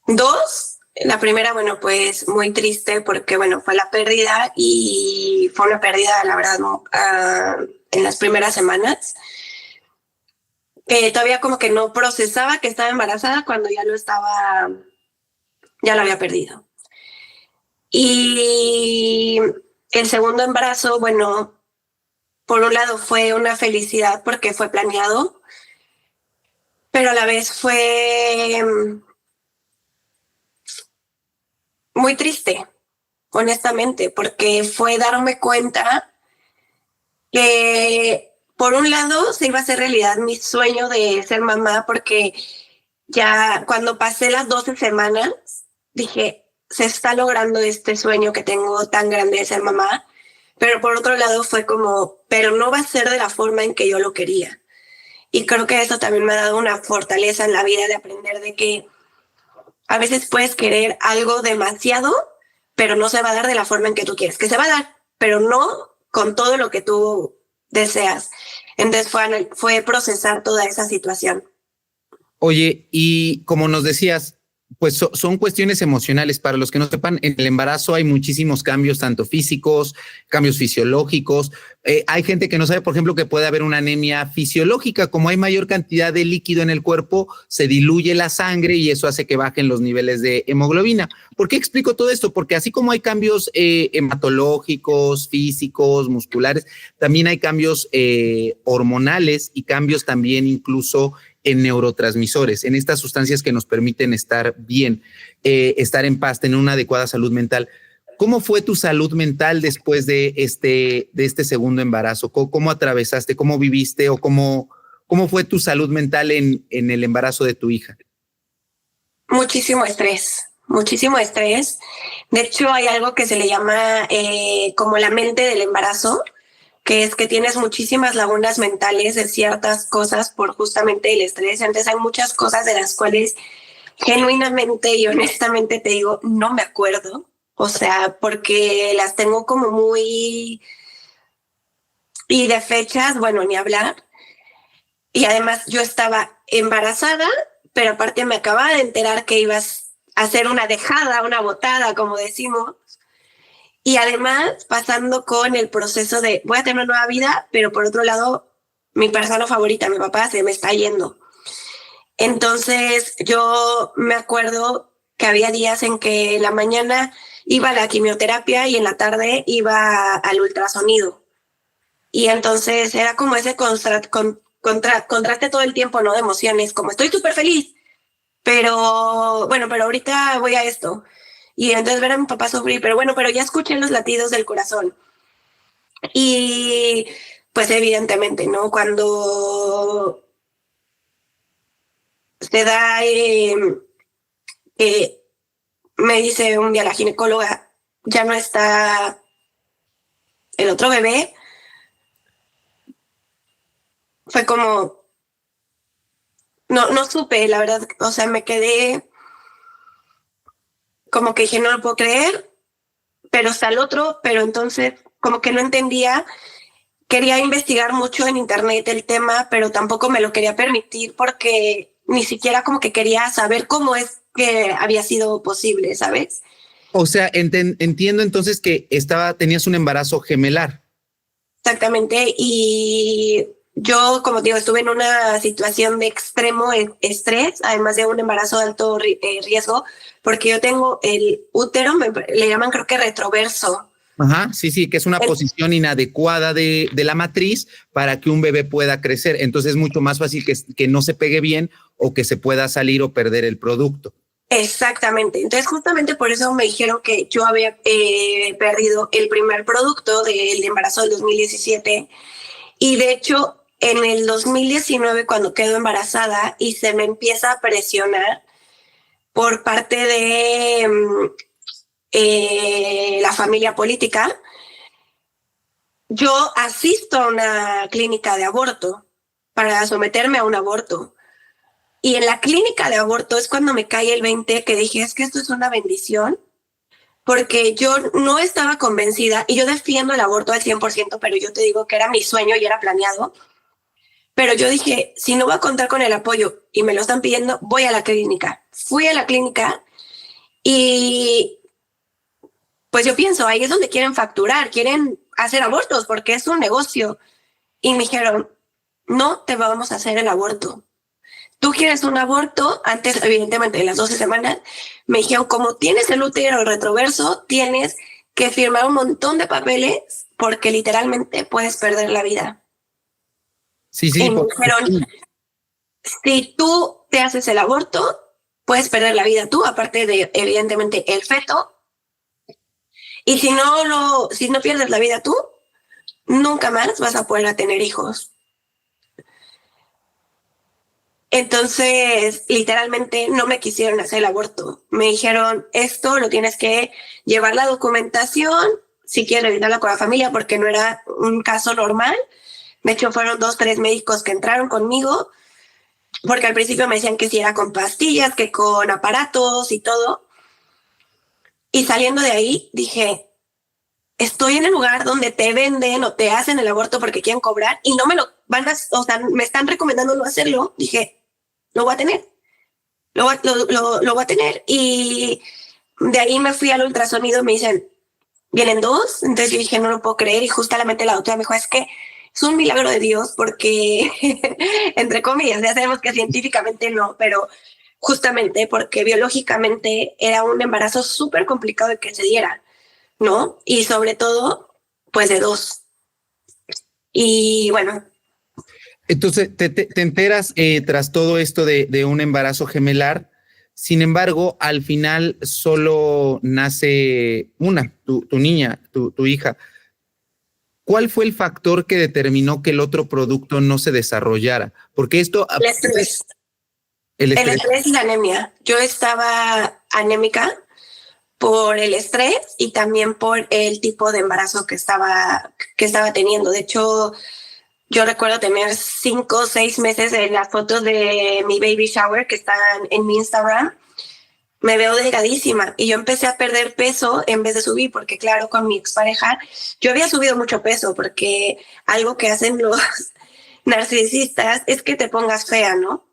2. La primera, bueno, pues muy triste porque, bueno, fue la pérdida y fue una pérdida, la verdad, en las primeras semanas. Todavía como que no procesaba que estaba embarazada cuando ya lo había perdido. Y el segundo embarazo, bueno, por un lado fue una felicidad porque fue planeado, pero a la vez fue muy triste, honestamente, porque fue darme cuenta que por un lado se iba a hacer realidad mi sueño de ser mamá, porque ya cuando pasé las 12 semanas dije, se está logrando este sueño que tengo tan grande de ser mamá, pero por otro lado fue como, pero no va a ser de la forma en que yo lo quería. Y creo que eso también me ha dado una fortaleza en la vida de aprender de que a veces puedes querer algo demasiado, pero no se va a dar de la forma en que tú quieres. Que se va a dar, pero no con todo lo que tú deseas. Entonces fue procesar toda esa situación. Oye, y como nos decías, pues son cuestiones emocionales. Para los que no sepan, en el embarazo hay muchísimos cambios, tanto físicos, cambios fisiológicos. Hay gente que no sabe, por ejemplo, que puede haber una anemia fisiológica. Como hay mayor cantidad de líquido en el cuerpo, se diluye la sangre y eso hace que bajen los niveles de hemoglobina. ¿Por qué explico todo esto? Porque así como hay cambios hematológicos, físicos, musculares, también hay cambios hormonales y cambios también incluso en neurotransmisores, en estas sustancias que nos permiten estar bien, estar en paz, tener una adecuada salud mental. ¿Cómo fue tu salud mental después de este segundo embarazo? ¿Cómo atravesaste? ¿Cómo viviste? ¿O cómo fue tu salud mental en el embarazo de tu hija? Muchísimo estrés. De hecho, hay algo que se le llama como la mente del embarazo, que es que tienes muchísimas lagunas mentales de ciertas cosas por justamente el estrés. Entonces hay muchas cosas de las cuales genuinamente y honestamente te digo, no me acuerdo. O sea, porque las tengo como muy... Y de fechas, bueno, ni hablar. Y además yo estaba embarazada, pero aparte me acababa de enterar que ibas a hacer una dejada, una botada, como decimos. Y además pasando con el proceso de voy a tener una nueva vida, pero por otro lado, mi persona favorita, mi papá, se me está yendo. Entonces yo me acuerdo que había días en que en la mañana iba a la quimioterapia y en la tarde iba al ultrasonido. Y entonces era como ese contraste todo el tiempo, ¿no? De emociones, como estoy súper feliz, pero bueno, pero ahorita voy a esto. Y entonces ver a mi papá sufrir, pero bueno, pero ya escuché los latidos del corazón. Y pues evidentemente, ¿no? Cuando se da, me dice un día la ginecóloga, ya no está el otro bebé, fue como, no supe, la verdad, o sea, me quedé como que dije, no lo puedo creer, pero está el otro, pero entonces como que no entendía. Quería investigar mucho en internet el tema, pero tampoco me lo quería permitir porque ni siquiera como que quería saber cómo es que había sido posible, ¿sabes? O sea, entiendo entonces que tenías un embarazo gemelar. Exactamente. Y yo, como te digo, estuve en una situación de extremo estrés, además de un embarazo de alto riesgo, porque yo tengo el útero, le llaman creo que retroverso. Ajá, sí, que es una posición inadecuada de la matriz para que un bebé pueda crecer. Entonces es mucho más fácil que no se pegue bien o que se pueda salir o perder el producto. Exactamente. Entonces justamente por eso me dijeron que yo había perdido el primer producto del embarazo del 2017 y de hecho en el 2019 cuando quedo embarazada y se me empieza a presionar por parte de la familia política, yo asisto a una clínica de aborto para someterme a un aborto. Y en la clínica de aborto es cuando me cae el 20 que dije, es que esto es una bendición, porque yo no estaba convencida y yo defiendo el aborto al 100%, pero yo te digo que era mi sueño y era planeado. Pero yo dije, si no voy a contar con el apoyo y me lo están pidiendo, voy a la clínica. Fui a la clínica y pues yo pienso, ahí es donde quieren facturar, quieren hacer abortos porque es un negocio. Y me dijeron, no te vamos a hacer el aborto. Tú quieres un aborto, antes evidentemente de las 12 semanas, me dijeron, como tienes el útero retroverso, tienes que firmar un montón de papeles porque literalmente puedes perder la vida. Sí. Y me dijeron, si tú te haces el aborto, puedes perder la vida tú, aparte de evidentemente el feto. Y si no pierdes la vida tú, nunca más vas a poder tener hijos. Entonces, literalmente no me quisieron hacer el aborto. Me dijeron, esto lo tienes que llevar la documentación, si quieres revisarla con la familia, porque no era un caso normal, De hecho, fueron 2, 3 médicos que entraron conmigo, porque al principio me decían que si era con pastillas, que con aparatos y todo. Y saliendo de ahí, dije, estoy en el lugar donde te venden o te hacen el aborto porque quieren cobrar y no me lo van a, o sea, me están recomendando no hacerlo. Dije, lo voy a tener, lo voy a tener. Y de ahí me fui al ultrasonido, me dicen, vienen 2. Entonces yo dije, no lo puedo creer. Y justamente la doctora me dijo, es que es un milagro de Dios porque, entre comillas, ya sabemos que científicamente no, pero justamente porque biológicamente era un embarazo súper complicado de que se diera, ¿no? Y sobre todo, pues de 2. Y bueno. Entonces, te enteras tras todo esto de un embarazo gemelar. Sin embargo, al final solo nace una, tu niña, tu hija. ¿Cuál fue el factor que determinó que el otro producto no se desarrollara? Porque esto... El estrés. El estrés y la anemia. Yo estaba anémica por el estrés y también por el tipo de embarazo que estaba teniendo. De hecho, yo recuerdo tener 5 o 6 meses en las fotos de mi baby shower que están en mi Instagram. Me veo delgadísima y yo empecé a perder peso en vez de subir, porque claro, con mi expareja yo había subido mucho peso, porque algo que hacen los narcisistas es que te pongas fea, ¿no?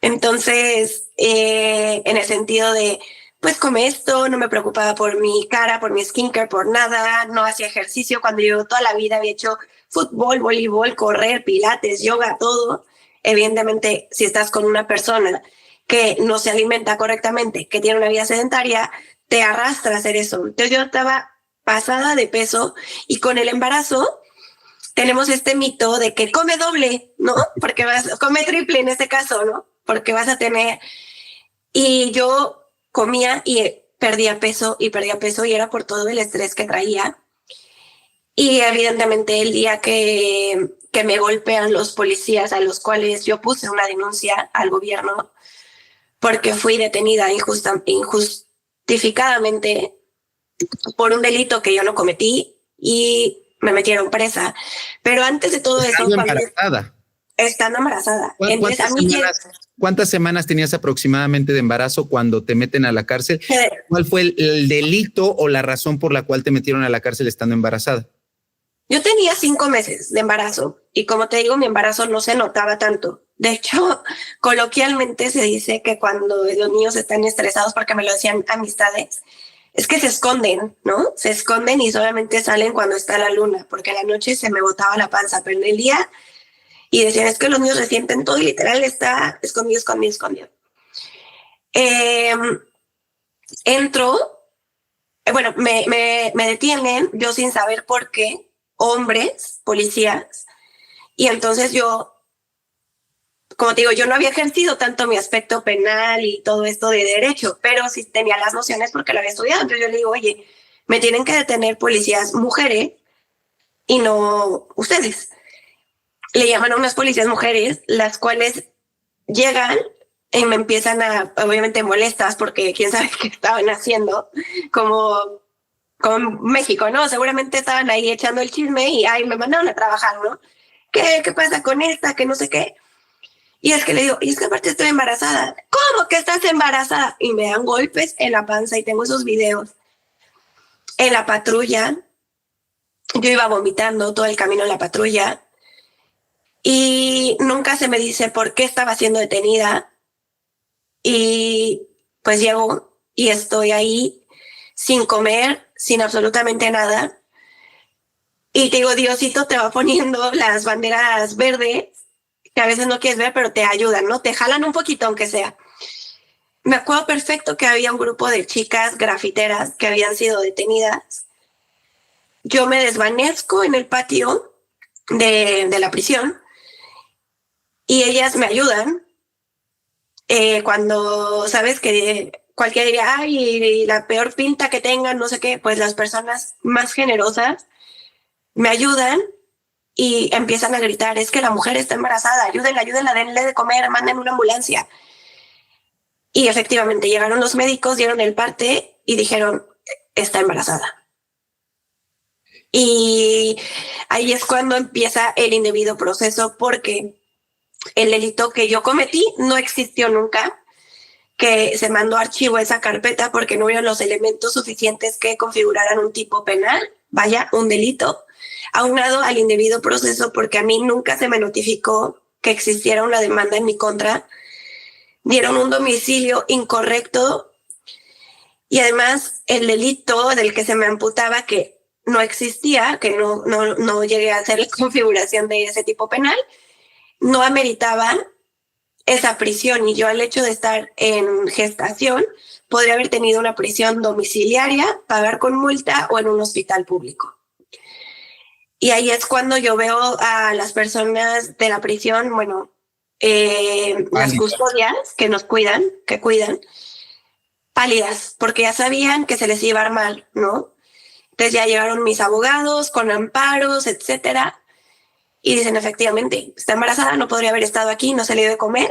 Entonces, en el sentido de, pues come esto, no me preocupaba por mi cara, por mi skincare, por nada, no hacía ejercicio cuando yo toda la vida había hecho fútbol, voleibol, correr, pilates, yoga, todo. Evidentemente, si estás con una persona que no se alimenta correctamente, que tiene una vida sedentaria, te arrastra a hacer eso. Entonces yo estaba pasada de peso y con el embarazo tenemos este mito de que come doble, ¿no? Porque come triple en este caso, ¿no? Porque vas a tener... Y yo comía y perdía peso y era por todo el estrés que traía. Y evidentemente el día que me golpean los policías, a los cuales yo puse una denuncia al gobierno porque fui detenida injustificadamente por un delito que yo no cometí y me metieron presa. Pero antes de todo eso... Estando embarazada. ¿Cuántas semanas tenías aproximadamente de embarazo cuando te meten a la cárcel? ¿Cuál fue el delito o la razón por la cual te metieron a la cárcel estando embarazada? Yo tenía 5 meses de embarazo y como te digo, mi embarazo no se notaba tanto. De hecho, coloquialmente se dice que cuando los niños están estresados, porque me lo decían amistades, es que se esconden, ¿no? Se esconden y solamente salen cuando está la luna, porque a la noche se me botaba la panza, pero en el día... Y decían, es que los niños resienten todo y literal está escondido. Entro, bueno, me detienen, yo sin saber por qué, hombres, policías, y entonces yo, como te digo, yo no había ejercido tanto mi aspecto penal y todo esto de derecho, pero sí tenía las nociones porque lo había estudiado. Entonces yo le digo, oye, me tienen que detener policías mujeres y no ustedes. Le llaman a unas policías mujeres, las cuales llegan y me empiezan a, obviamente molestas, porque quién sabe qué estaban haciendo, como México, ¿no? Seguramente estaban ahí echando el chisme y ay, me mandaron a trabajar, ¿no? ¿Qué pasa con esta? Que no sé qué. Y es que le digo, y es que aparte estoy embarazada. ¿Cómo que estás embarazada? Y me dan golpes en la panza y tengo esos videos. En la patrulla, yo iba vomitando todo el camino en la patrulla. Y nunca se me dice por qué estaba siendo detenida. Y pues llego y estoy ahí sin comer, sin absolutamente nada. Y te digo, Diosito te va poniendo las banderas verdes, que a veces no quieres ver, pero te ayudan, ¿no? Te jalan un poquito, aunque sea. Me acuerdo perfecto que había un grupo de chicas grafiteras que habían sido detenidas. Yo me desvanezco en el patio de la prisión. Y ellas me ayudan cuando sabes que cualquiera diría, ay, la peor pinta que tengan, no sé qué, pues las personas más generosas me ayudan y empiezan a gritar, es que la mujer está embarazada, ayúdenla, denle de comer, manden una ambulancia. Y efectivamente llegaron los médicos, dieron el parte y dijeron, está embarazada. Y ahí es cuando empieza el indebido proceso, porque el delito que yo cometí no existió nunca, que se mandó archivo a esa carpeta porque no hubieron los elementos suficientes que configuraran un tipo penal, vaya, un delito, aunado al indebido proceso porque a mí nunca se me notificó que existiera una demanda en mi contra, dieron un domicilio incorrecto y además el delito del que se me imputaba que no existía, que no llegué a hacer la configuración de ese tipo penal, no ameritaba esa prisión, y yo al hecho de estar en gestación podría haber tenido una prisión domiciliaria, pagar con multa o en un hospital público. Y ahí es cuando yo veo a las personas de la prisión, bueno, las custodias que nos cuidan, pálidas, porque ya sabían que se les iba a ir mal, ¿no? Entonces ya llegaron mis abogados con amparos, etcétera, y dicen, efectivamente, está embarazada, no podría haber estado aquí, no se le dio de comer.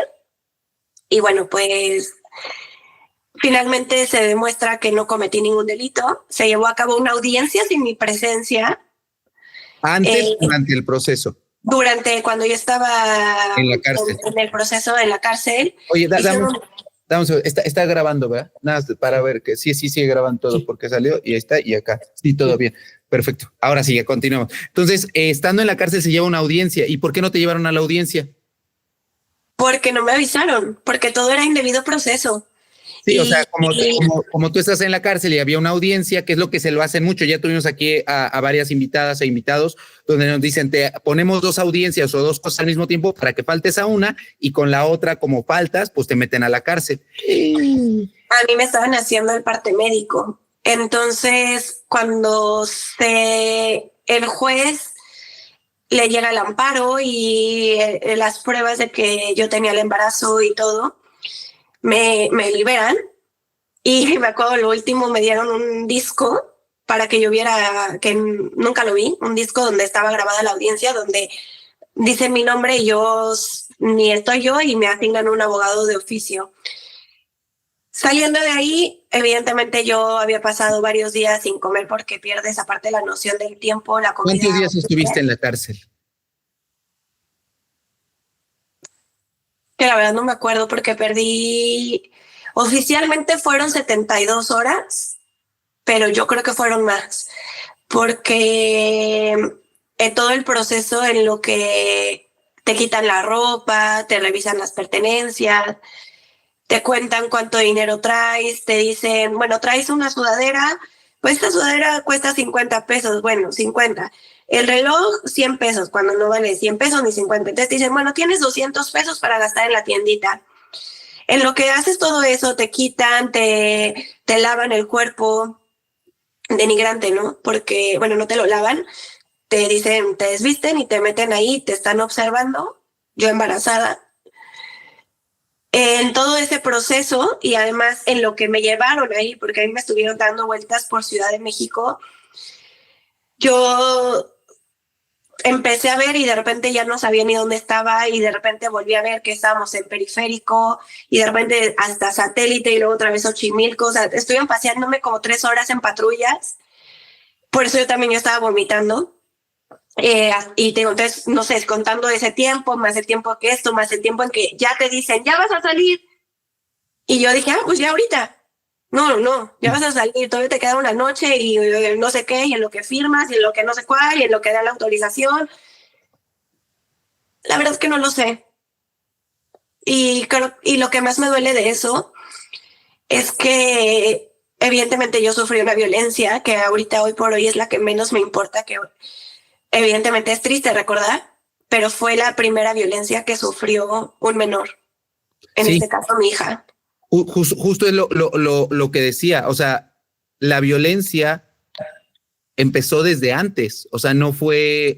Y bueno, pues finalmente se demuestra que no cometí ningún delito. Se llevó a cabo una audiencia sin mi presencia. Antes, durante el proceso. Durante, cuando yo estaba en la cárcel. En el proceso en la cárcel. Oye, está grabando, ¿verdad? Nada, para ver que sí sigue grabando todo, sí, porque salió y ahí está y acá. Sí, todo bien. Perfecto. Ahora sí, ya continuamos. Entonces, estando en la cárcel se lleva una audiencia. ¿Y por qué no te llevaron a la audiencia? Porque no me avisaron, porque todo era indebido proceso. Sí, o sea, como tú estás en la cárcel y había una audiencia, que es lo que se lo hacen mucho. Ya tuvimos aquí a varias invitadas e invitados donde nos dicen, te ponemos 2 audiencias o 2 cosas al mismo tiempo para que faltes a una y con la otra, como faltas, pues te meten a la cárcel. A mí me estaban haciendo el parte médico. Entonces, cuando el juez le llega el amparo y las pruebas de que yo tenía el embarazo y todo, me liberan. Y me acuerdo, lo último me dieron un disco para que yo viera, que nunca lo vi, un disco donde estaba grabada la audiencia, donde dice mi nombre y yo ni estoy yo, y me asignan un abogado de oficio. Saliendo de ahí, evidentemente yo había pasado varios días sin comer porque pierdes aparte la noción del tiempo, la comida. ¿Cuántos días estuviste en la cárcel? Que la verdad no me acuerdo porque perdí, oficialmente fueron 72 horas, pero yo creo que fueron más, porque en todo el proceso en lo que te quitan la ropa, te revisan las pertenencias, te cuentan cuánto dinero traes, te dicen, bueno, traes una sudadera, pues esta sudadera cuesta 50 pesos, bueno, 50. El reloj, 100 pesos, cuando no vale 100 pesos ni 50. Entonces te dicen, bueno, tienes 200 pesos para gastar en la tiendita. En lo que haces todo eso, te quitan, te lavan el cuerpo, denigrante, ¿no? Porque, bueno, no te lo lavan, te dicen, te desvisten y te meten ahí, te están observando, yo embarazada. En todo ese proceso y además en lo que me llevaron ahí, porque a mí me estuvieron dando vueltas por Ciudad de México, yo empecé a ver y de repente ya no sabía ni dónde estaba y de repente volví a ver que estábamos en Periférico y de repente hasta Satélite y luego otra vez Xochimilco. O sea, estuvieron paseándome como 3 horas en patrullas. Por eso yo estaba vomitando. Y te digo, entonces, no sé, contando ese tiempo, más el tiempo que esto, más el tiempo en que ya te dicen, ya vas a salir. Y yo dije, pues ya ahorita. No, ya vas a salir, todavía te queda una noche y no sé qué, y en lo que firmas, y en lo que no sé cuál, y en lo que da la autorización. La verdad es que no lo sé. Y lo que más me duele de eso es que evidentemente yo sufrí una violencia que ahorita, hoy por hoy, es la que menos me importa, que evidentemente es triste recordar, pero fue la primera violencia que sufrió un menor. En este caso, mi hija. Justo es lo que decía, o sea, la violencia empezó desde antes, o sea, no fue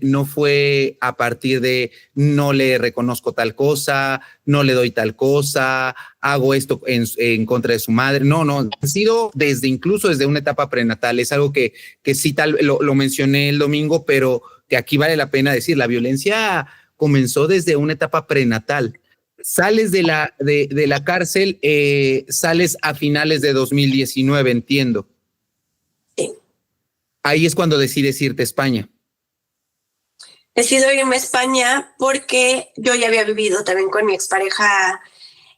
a partir de no le reconozco tal cosa, no le doy tal cosa, hago esto en contra de su madre, no, ha sido incluso desde una etapa prenatal, es algo que sí lo mencioné el domingo, pero que aquí vale la pena decir, la violencia comenzó desde una etapa prenatal. Sales de la cárcel, sales a finales de 2019, entiendo. Sí. Ahí es cuando decides irte a España. Decido irme a España porque yo ya había vivido también con mi expareja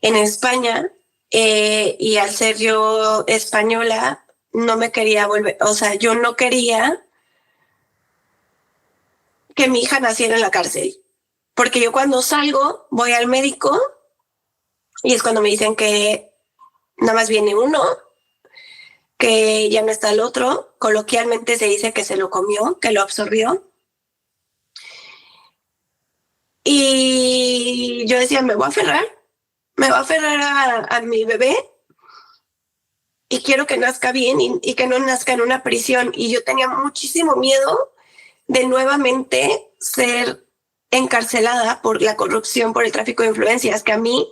en España, y al ser yo española no me quería volver, o sea, yo no quería que mi hija naciera en la cárcel, porque yo cuando salgo voy al médico y es cuando me dicen que nada más viene uno, que ya no está el otro, coloquialmente se dice que se lo comió, que lo absorbió. Y yo decía, me voy a aferrar a mi bebé y quiero que nazca bien y que no nazca en una prisión. Y yo tenía muchísimo miedo de nuevamente ser encarcelada por la corrupción, por el tráfico de influencias, que a mí,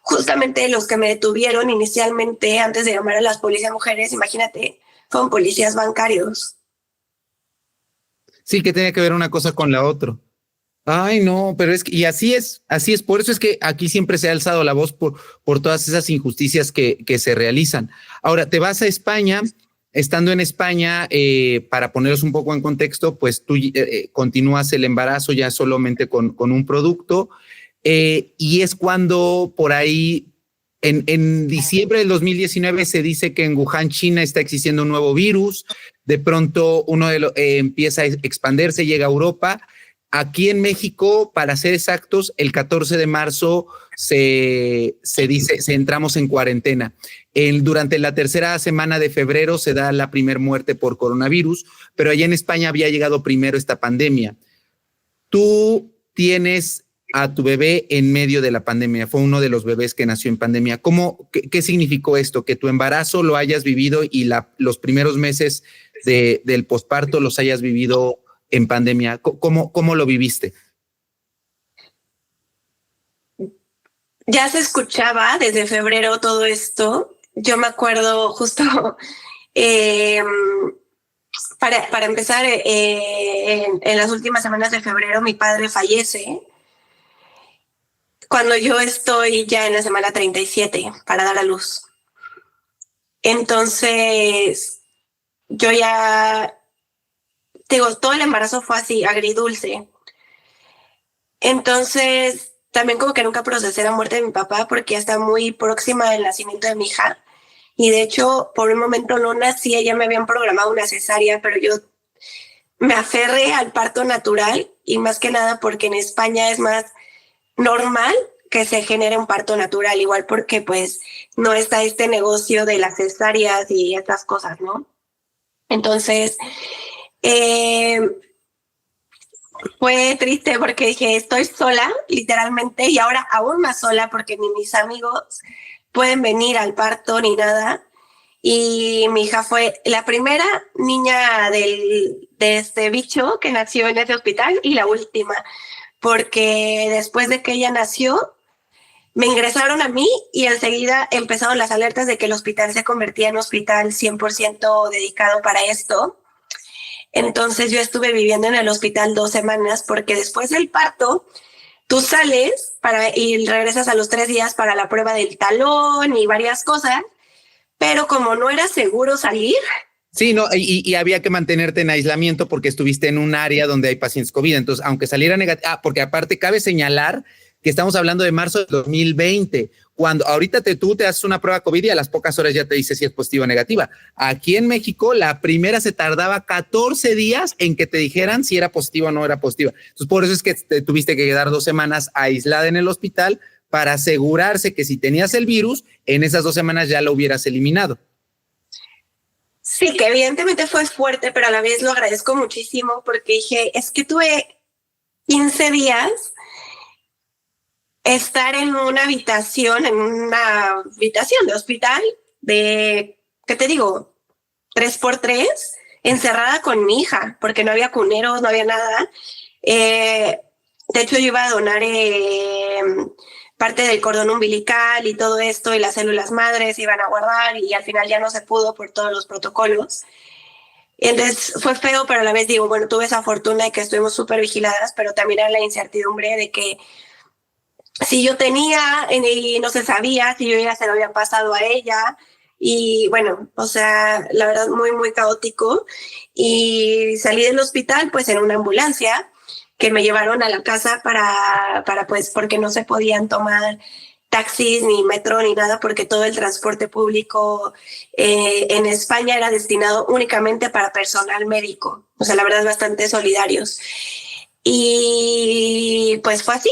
justamente los que me detuvieron inicialmente antes de llamar a las policías mujeres, imagínate, fueron policías bancarios. Sí, que tenía que ver una cosa con la otra. Ay, no, pero es que, y así es, por eso es que aquí siempre se ha alzado la voz por todas esas injusticias que se realizan. Ahora, te vas a España, estando en España, para poneros un poco en contexto, pues tú continúas el embarazo ya solamente con un producto, y es cuando por ahí, en diciembre del 2019 se dice que en Wuhan, China, está existiendo un nuevo virus, de pronto empieza a expandirse, llega a Europa. Aquí en México, para ser exactos, el 14 de marzo se entramos en cuarentena. Durante la tercera semana de febrero se da la primera muerte por coronavirus, pero allá en España había llegado primero esta pandemia. Tú tienes a tu bebé en medio de la pandemia, fue uno de los bebés que nació en pandemia. ¿Qué significó esto? Que tu embarazo lo hayas vivido y los primeros meses del posparto los hayas vivido en pandemia. ¿Cómo lo viviste? Ya se escuchaba desde febrero todo esto. Yo me acuerdo justo, para empezar, en las últimas semanas de febrero mi padre fallece cuando yo estoy ya en la semana 37 para dar a luz. Entonces, yo ya, digo, todo el embarazo fue así, agridulce. Entonces, también como que nunca procesé la muerte de mi papá porque ya está muy próxima del nacimiento de mi hija. Y de hecho, por un momento no nací, ya me habían programado una cesárea, pero yo me aferré al parto natural, y más que nada porque en España es más normal que se genere un parto natural, igual porque pues no está este negocio de las cesáreas y estas cosas, ¿no? Entonces, fue triste porque dije, estoy sola, literalmente, y ahora aún más sola porque ni mis amigos pueden venir al parto ni nada. Y mi hija fue la primera niña de este bicho que nació en ese hospital y la última, porque después de que ella nació, me ingresaron a mí y enseguida empezaron las alertas de que el hospital se convertía en hospital 100% dedicado para esto. Entonces yo estuve viviendo en el hospital 2 semanas porque después del parto tú sales y regresas a los 3 días para la prueba del talón y varias cosas, pero como no era seguro salir. Sí, no, y había que mantenerte en aislamiento porque estuviste en un área donde hay pacientes COVID. Entonces, aunque saliera negativo, porque aparte cabe señalar que estamos hablando de marzo de 2020, cuando ahorita tú te haces una prueba COVID y a las pocas horas ya te dice si es positiva o negativa. Aquí en México, la primera se tardaba 14 días en que te dijeran si era positiva o no era positiva. Entonces, por eso es que te tuviste que quedar 2 semanas aislada en el hospital para asegurarse que si tenías el virus, en esas 2 semanas ya lo hubieras eliminado. Sí, que evidentemente fue fuerte, pero a la vez lo agradezco muchísimo porque dije, es que tuve 15 días estar en una habitación de hospital de, ¿qué te digo? 3x3, encerrada con mi hija, porque no había cuneros, no había nada. De hecho, yo iba a donar parte del cordón umbilical y todo esto, y las células madres iban a guardar, y al final ya no se pudo por todos los protocolos. Entonces fue feo, pero a la vez digo, bueno, tuve esa fortuna de que estuvimos súper vigiladas, pero también era la incertidumbre de que si yo tenía y no se sabía si yo ya se lo había pasado a ella, y bueno, o sea, la verdad muy, muy caótico. Y salí del hospital pues en una ambulancia que me llevaron a la casa para pues, porque no se podían tomar taxis ni metro ni nada porque todo el transporte público en España era destinado únicamente para personal médico. O sea, la verdad, bastante solidarios. Y pues fue así,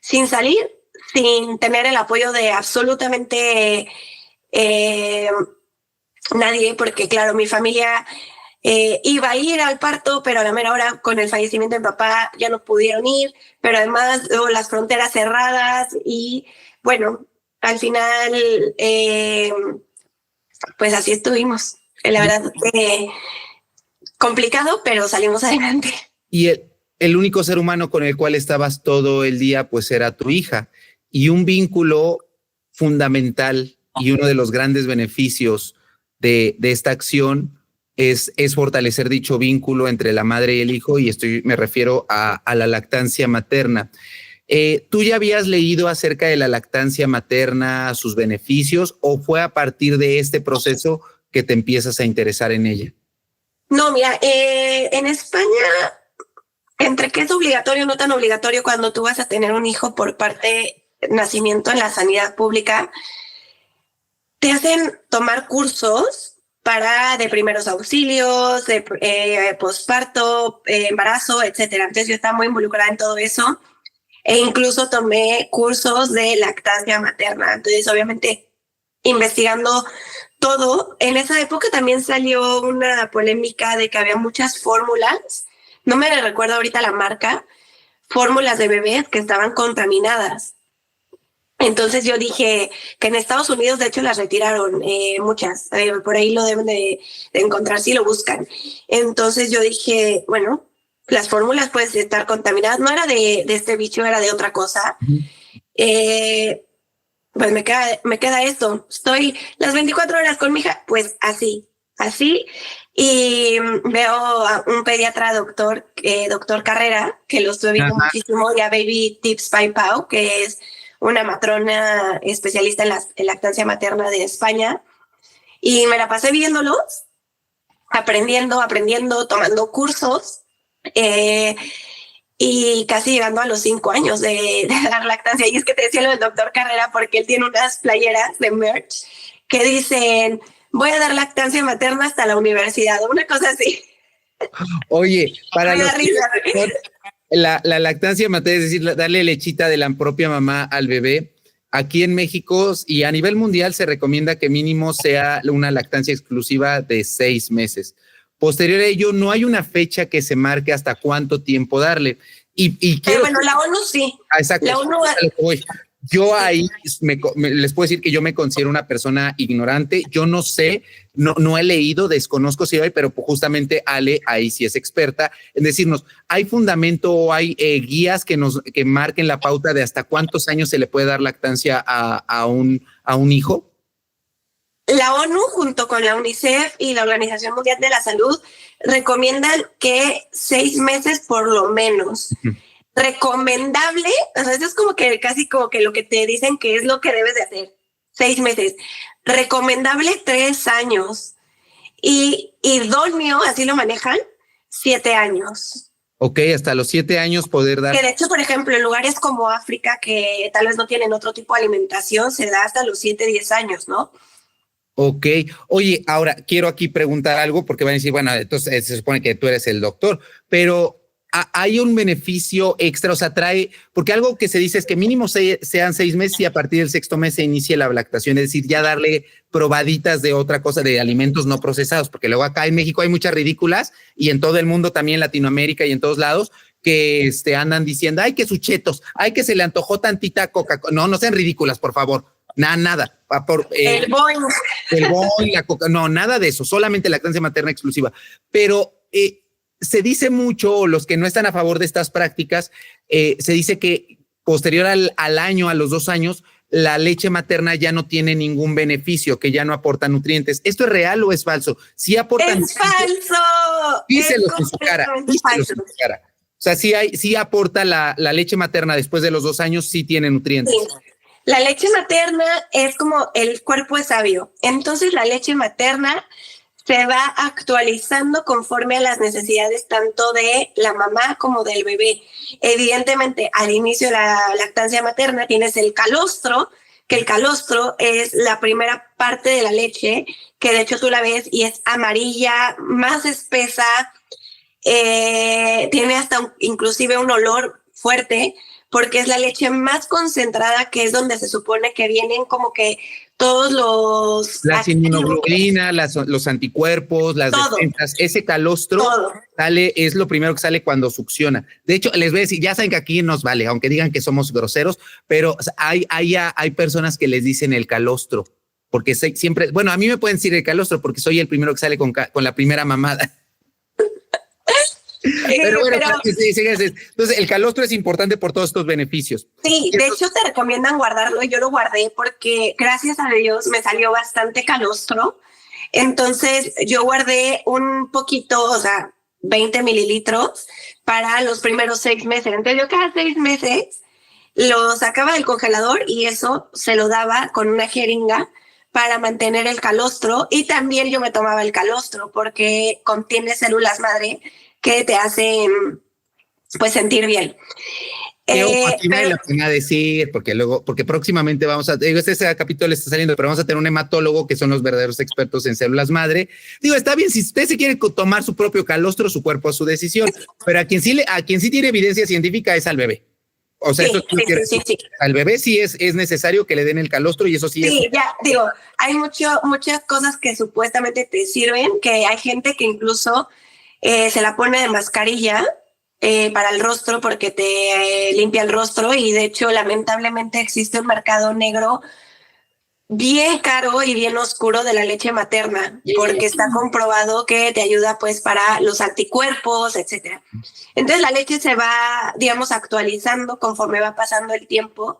sin salir, sin tener el apoyo de absolutamente eh, nadie, porque claro, mi familia iba a ir al parto, pero a la mera hora con el fallecimiento de mi papá ya no pudieron ir, pero además luego las fronteras cerradas y bueno, al final pues así estuvimos. La verdad, complicado, pero salimos adelante. Y el único ser humano con el cual estabas todo el día, pues era tu hija. Y un vínculo fundamental y uno de los grandes beneficios de esta acción es fortalecer dicho vínculo entre la madre y el hijo, y me refiero a la lactancia materna. ¿Tú ya habías leído acerca de la lactancia materna, sus beneficios, o fue a partir de este proceso que te empiezas a interesar en ella? No, mira, en España, entre que es obligatorio o no tan obligatorio cuando tú vas a tener un hijo por parte de nacimiento en la sanidad pública, te hacen tomar cursos de primeros auxilios, de posparto, embarazo, etcétera. Entonces yo estaba muy involucrada en todo eso e incluso tomé cursos de lactancia materna. Entonces, obviamente, investigando todo. En esa época también salió una polémica de que había muchas fórmulas, no me recuerdo ahorita la marca, fórmulas de bebés que estaban contaminadas. Entonces yo dije que en Estados Unidos, de hecho, las retiraron muchas. Por ahí lo deben de encontrar si lo buscan. Entonces yo dije, bueno, las fórmulas pueden estar contaminadas. No era de este bicho, era de otra cosa. Pues me queda esto. Estoy las 24 horas con mi hija, pues así. Y veo a un pediatra doctor Carrera, que lo estuve viendo muchísimo, y a Baby Tips by Pau, que es una matrona especialista en lactancia materna de España. Y me la pasé viéndolos, aprendiendo, tomando cursos, y casi llegando a los 5 años de dar lactancia. Y es que te decía lo del doctor Carrera porque él tiene unas playeras de merch que dicen, voy a dar lactancia materna hasta la universidad, una cosa así. Oye, para los la lactancia materna, es decir, darle lechita de la propia mamá al bebé, aquí en México y a nivel mundial se recomienda que mínimo sea una lactancia exclusiva de 6 meses. Posterior a ello, no hay una fecha que se marque hasta cuánto tiempo darle. Pero bueno, la ONU sí. Exacto. La ONU... Yo ahí les puedo decir que yo me considero una persona ignorante. Yo no sé, no he leído, desconozco si hay, pero justamente Ale ahí sí es experta en decirnos, ¿hay fundamento o hay guías que marquen la pauta de hasta cuántos años se le puede dar lactancia a un hijo? La ONU, junto con la UNICEF y la Organización Mundial de la Salud, recomiendan que 6 meses por lo menos. Recomendable, o sea, eso es como que casi como que lo que te dicen que es lo que debes de hacer. 6 meses. Recomendable 3 años. Y idóneo, así lo manejan, 7 años. Ok, hasta los 7 años poder dar. Que de hecho, por ejemplo, en lugares como África, que tal vez no tienen otro tipo de alimentación, se da hasta los 7, 10 años, ¿no? Ok. Oye, ahora quiero aquí preguntar algo porque van a decir, bueno, entonces se supone que tú eres el doctor, pero hay un beneficio extra, o sea, porque algo que se dice es que mínimo sean 6 meses y a partir del 6º mes se inicie la lactación, es decir, ya darle probaditas de otra cosa, de alimentos no procesados, porque luego acá en México hay muchas ridículas y en todo el mundo, también en Latinoamérica y en todos lados, que andan diciendo, ay, que sus chetos, ay, que se le antojó tantita Coca-Cola. No sean ridículas, por favor. Nada. El Boeing. El Boeing, la Coca, no, nada de eso, solamente lactancia materna exclusiva. Pero se dice mucho, los que no están a favor de estas prácticas, se dice que posterior al año, a los 2 años, la leche materna ya no tiene ningún beneficio, que ya no aporta nutrientes. ¿Esto es real o es falso? Sí aporta. ¡Es falso! Díselos en su cara. O sea, sí aporta la leche materna después de los 2 años, sí tiene nutrientes. Sí. La leche materna es como el cuerpo es sabio. Entonces la leche materna se va actualizando conforme a las necesidades tanto de la mamá como del bebé. Evidentemente, al inicio de la lactancia materna tienes el calostro, que el calostro es la primera parte de la leche, que de hecho tú la ves y es amarilla, más espesa, tiene hasta inclusive un olor fuerte, porque es la leche más concentrada, que es donde se supone que vienen como que todos los... Las inmunoglobulinas, los anticuerpos, las defensas, ese calostro sale, es lo primero que sale cuando succiona. De hecho, les voy a decir, ya saben que aquí nos vale, aunque digan que somos groseros, pero hay personas que les dicen el calostro, porque siempre, bueno, a mí me pueden decir el calostro porque soy el primero que sale con la primera mamada. Pero bueno, entonces el calostro es importante por todos estos beneficios. Sí, de hecho te recomiendan guardarlo. Yo lo guardé porque gracias a Dios me salió bastante calostro. Entonces yo guardé un poquito, o sea, 20 mililitros para los primeros 6 meses. Entonces yo cada 6 meses lo sacaba del congelador y eso se lo daba con una jeringa para mantener el calostro, y también yo me tomaba el calostro porque contiene células madre que te hacen pues sentir bien. Aquí me lo van a decir, porque próximamente este capítulo está saliendo, pero vamos a tener un hematólogo que son los verdaderos expertos en células madre. Digo, está bien, si usted se quiere tomar su propio calostro, su cuerpo a su decisión, pero a quien sí tiene evidencia científica es al bebé. O sea, sí. Al bebé sí es necesario que le den el calostro, y eso sí es. Sí, ya digo, hay muchas cosas que supuestamente te sirven, que hay gente que incluso se la pone de mascarilla para el rostro porque te limpia el rostro, y de hecho lamentablemente existe un mercado negro bien caro y bien oscuro de la leche materna, porque está comprobado que te ayuda pues para los anticuerpos, etcétera. Entonces la leche se va, digamos, actualizando conforme va pasando el tiempo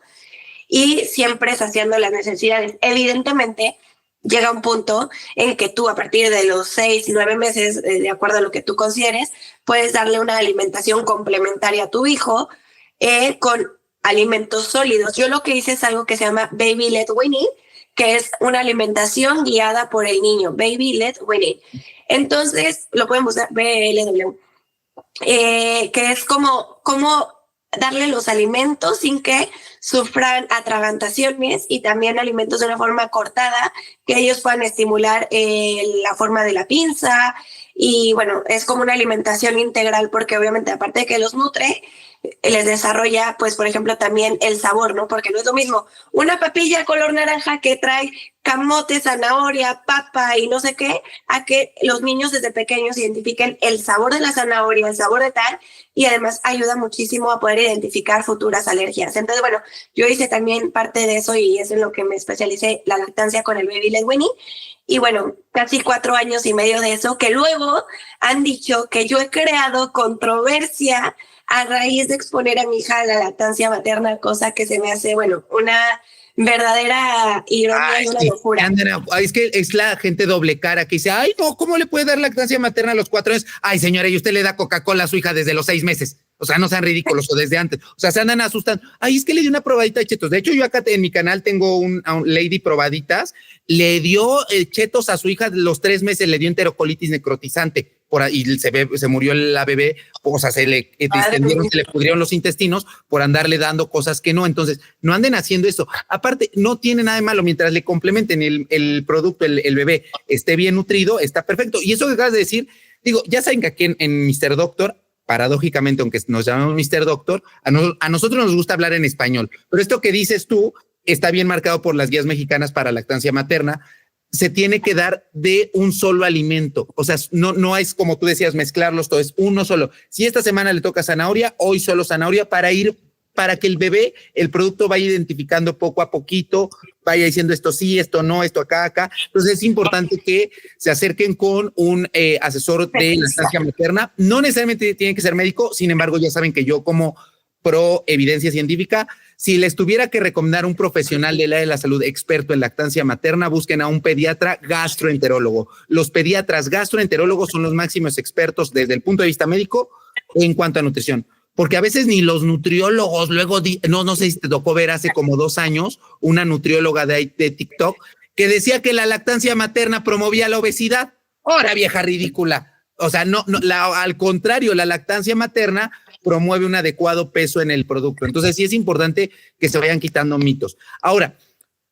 y siempre saciando las necesidades. Evidentemente llega un punto en que tú, a partir de los 6 y 9 meses, de acuerdo a lo que tú consideres, puedes darle una alimentación complementaria a tu hijo con alimentos sólidos. Yo lo que hice es algo que se llama Baby Led Weaning, que es una alimentación guiada por el niño, Baby Led Weaning. Entonces, lo pueden buscar, BLW, que es como darle los alimentos sin que sufran atragantaciones, y también alimentos de una forma cortada, que ellos puedan estimular la forma de la pinza. Y bueno, es como una alimentación integral, porque obviamente aparte de que los nutre, les desarrolla, pues, por ejemplo, también el sabor, ¿no? Porque no es lo mismo una papilla color naranja que trae camote, zanahoria, papa y no sé qué, a que los niños desde pequeños identifiquen el sabor de la zanahoria, el sabor de tal, y además ayuda muchísimo a poder identificar futuras alergias. Entonces, bueno, yo hice también parte de eso, y es en lo que me especialicé, la lactancia con el Baby Led Weaning. Y bueno, casi 4 años y medio de eso, que luego han dicho que yo he creado controversia a raíz de exponer a mi hija a la lactancia materna, cosa que se me hace, bueno, una verdadera ironía y una locura. Es que es la gente doble cara que dice, ay, no, ¿cómo le puede dar lactancia materna a los 4 años? Ay, señora, y usted le da Coca-Cola a su hija desde los 6 meses. O sea, no sean ridículos, o desde antes. O sea, se andan asustando. Ay, es que le di una probadita de chetos. De hecho, yo acá en mi canal tengo un Lady Probaditas. Le dio chetos a su hija de los 3 meses, le dio enterocolitis necrotizante. Por ahí se murió la bebé, o sea, se le distendieron, se le pudrieron los intestinos por andarle dando cosas que no. Entonces, no anden haciendo eso. Aparte, no tiene nada de malo mientras le complementen el producto, el bebé esté bien nutrido, está perfecto. Y eso que acabas de decir, digo, ya saben que aquí en Mr. Doctor, paradójicamente, aunque nos llamamos Mr. Doctor, a nosotros nos gusta hablar en español. Pero esto que dices tú está bien marcado por las guías mexicanas para lactancia materna. Se tiene que dar de un solo alimento. O sea, no es como tú decías, mezclarlos, todo es uno solo. Si esta semana le toca zanahoria, hoy solo zanahoria, para que el bebé, el producto vaya identificando poco a poquito, vaya diciendo esto sí, esto no, esto acá. Entonces es importante que se acerquen con un asesor de lactancia materna. No necesariamente tiene que ser médico, sin embargo, ya saben que yo, como pro evidencia científica, si les tuviera que recomendar un profesional del área de la salud experto en lactancia materna, busquen a un pediatra gastroenterólogo. Los pediatras gastroenterólogos son los máximos expertos desde el punto de vista médico en cuanto a nutrición. porque a veces ni los nutriólogos, luego, no sé si te tocó ver hace como 2 años, una nutrióloga de TikTok que decía que la lactancia materna promovía la obesidad. ¡Hora, vieja ridícula! O sea, al contrario, la lactancia materna promueve un adecuado peso en el producto. Entonces sí es importante que se vayan quitando mitos. Ahora,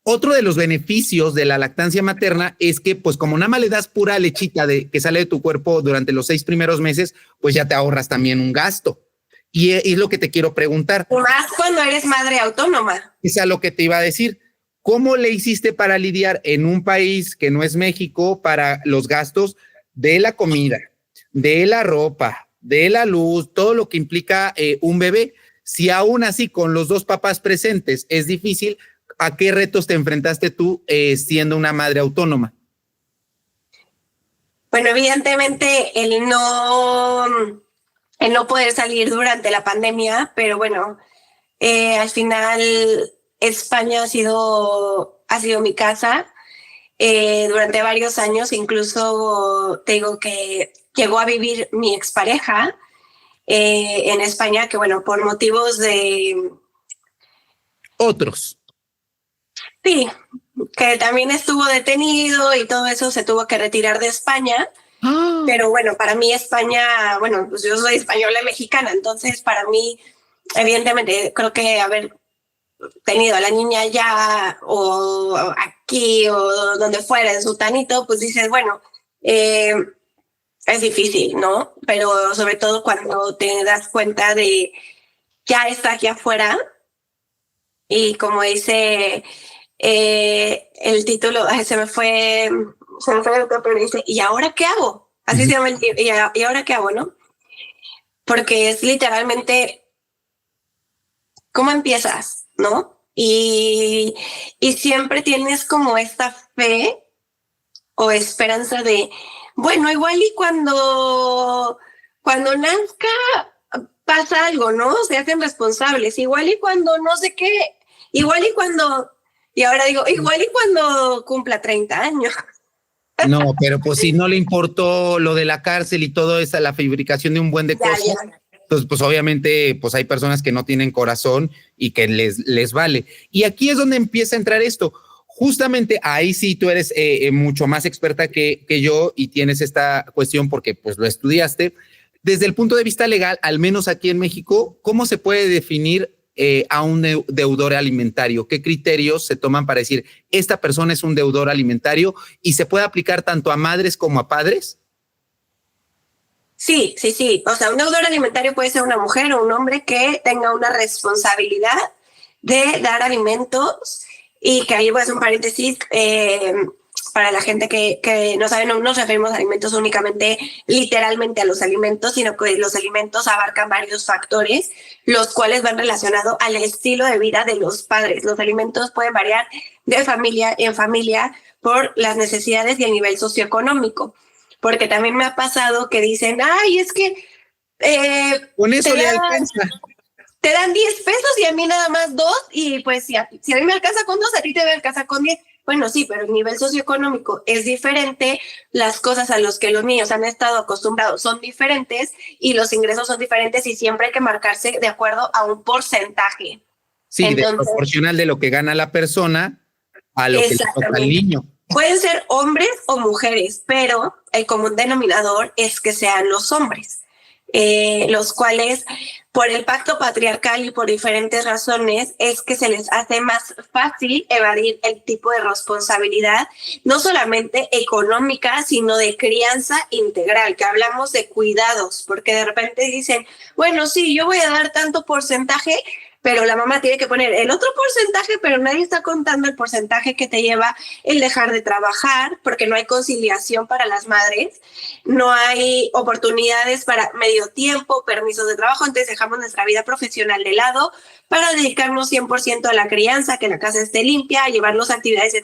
otro de los beneficios de la lactancia materna es que, pues, como nada más le das pura lechita que sale de tu cuerpo durante los 6 primeros meses, pues ya te ahorras también un gasto. Y es lo que te quiero preguntar. Más cuando eres madre autónoma. Es a lo que te iba a decir. ¿Cómo le hiciste para lidiar en un país que no es México para los gastos de la comida, de la ropa, de la luz, todo lo que implica un bebé? Si aún así con los 2 papás presentes es difícil, ¿a qué retos te enfrentaste tú siendo una madre autónoma? Bueno, evidentemente el no poder salir durante la pandemia, pero bueno, al final España ha sido mi casa durante varios años. Incluso te digo que llegó a vivir mi expareja en España, que bueno, por motivos de... Otros. Sí, que también estuvo detenido y todo eso, se tuvo que retirar de España. Pero bueno, para mí España, bueno, pues yo soy española y mexicana, entonces para mí, evidentemente, creo que haber tenido a la niña allá o aquí o donde fuera, en Sutanito, pues dices, bueno, es difícil, ¿no? Pero sobre todo cuando te das cuenta de ya está aquí afuera y como dice el título, se me fue el otro, pero dice, ¿y ahora qué hago? Así se llama el título, ¿y ahora qué hago, no? Porque es literalmente, ¿cómo empiezas, no? Y siempre tienes como esta fe o esperanza de, bueno, igual y cuando nazca pasa algo, ¿no? Se hacen responsables, igual y cuando no sé qué, igual y cuando, y ahora digo, igual y cuando cumpla 30 años. No, pero pues si no le importó lo de la cárcel y todo eso, la fabricación de un buen de cosas, entonces pues obviamente pues hay personas que no tienen corazón y que les vale. Y aquí es donde empieza a entrar esto. Justamente ahí sí tú eres mucho más experta que yo y tienes esta cuestión porque pues lo estudiaste. Desde el punto de vista legal, al menos aquí en México, ¿cómo se puede definir a un deudor alimentario? ¿Qué criterios se toman para decir esta persona es un deudor alimentario y se puede aplicar tanto a madres como a padres? Sí. O sea, un deudor alimentario puede ser una mujer o un hombre que tenga una responsabilidad de dar alimentos y que ahí voy a hacer un paréntesis para la gente que no sabe, no nos referimos a alimentos únicamente literalmente a los alimentos, sino que los alimentos abarcan varios factores, los cuales van relacionados al estilo de vida de los padres. Los alimentos pueden variar de familia en familia por las necesidades y el nivel socioeconómico, porque también me ha pasado que dicen, ay, es que con eso le alcanza. Te dan 10 pesos y a mí nada más 2, y pues si a mí me alcanza con 2, a ti te alcanza con 10. Bueno, sí, pero el nivel socioeconómico es diferente, las cosas a las que los niños han estado acostumbrados son diferentes y los ingresos son diferentes y siempre hay que marcarse de acuerdo a un porcentaje. Sí, entonces, proporcional de lo que gana la persona a lo que le toca al niño. Pueden ser hombres o mujeres, pero el común denominador es que sean los hombres. Los cuales por el pacto patriarcal y por diferentes razones es que se les hace más fácil evadir el tipo de responsabilidad, no solamente económica, sino de crianza integral, que hablamos de cuidados, porque de repente dicen, bueno, sí, yo voy a dar tanto porcentaje, pero la mamá tiene que poner el otro porcentaje, pero nadie está contando el porcentaje que te lleva el dejar de trabajar, porque no hay conciliación para las madres, no hay oportunidades para medio tiempo, permisos de trabajo, entonces dejamos nuestra vida profesional de lado para dedicarnos 100% a la crianza, que la casa esté limpia, a llevarnos actividades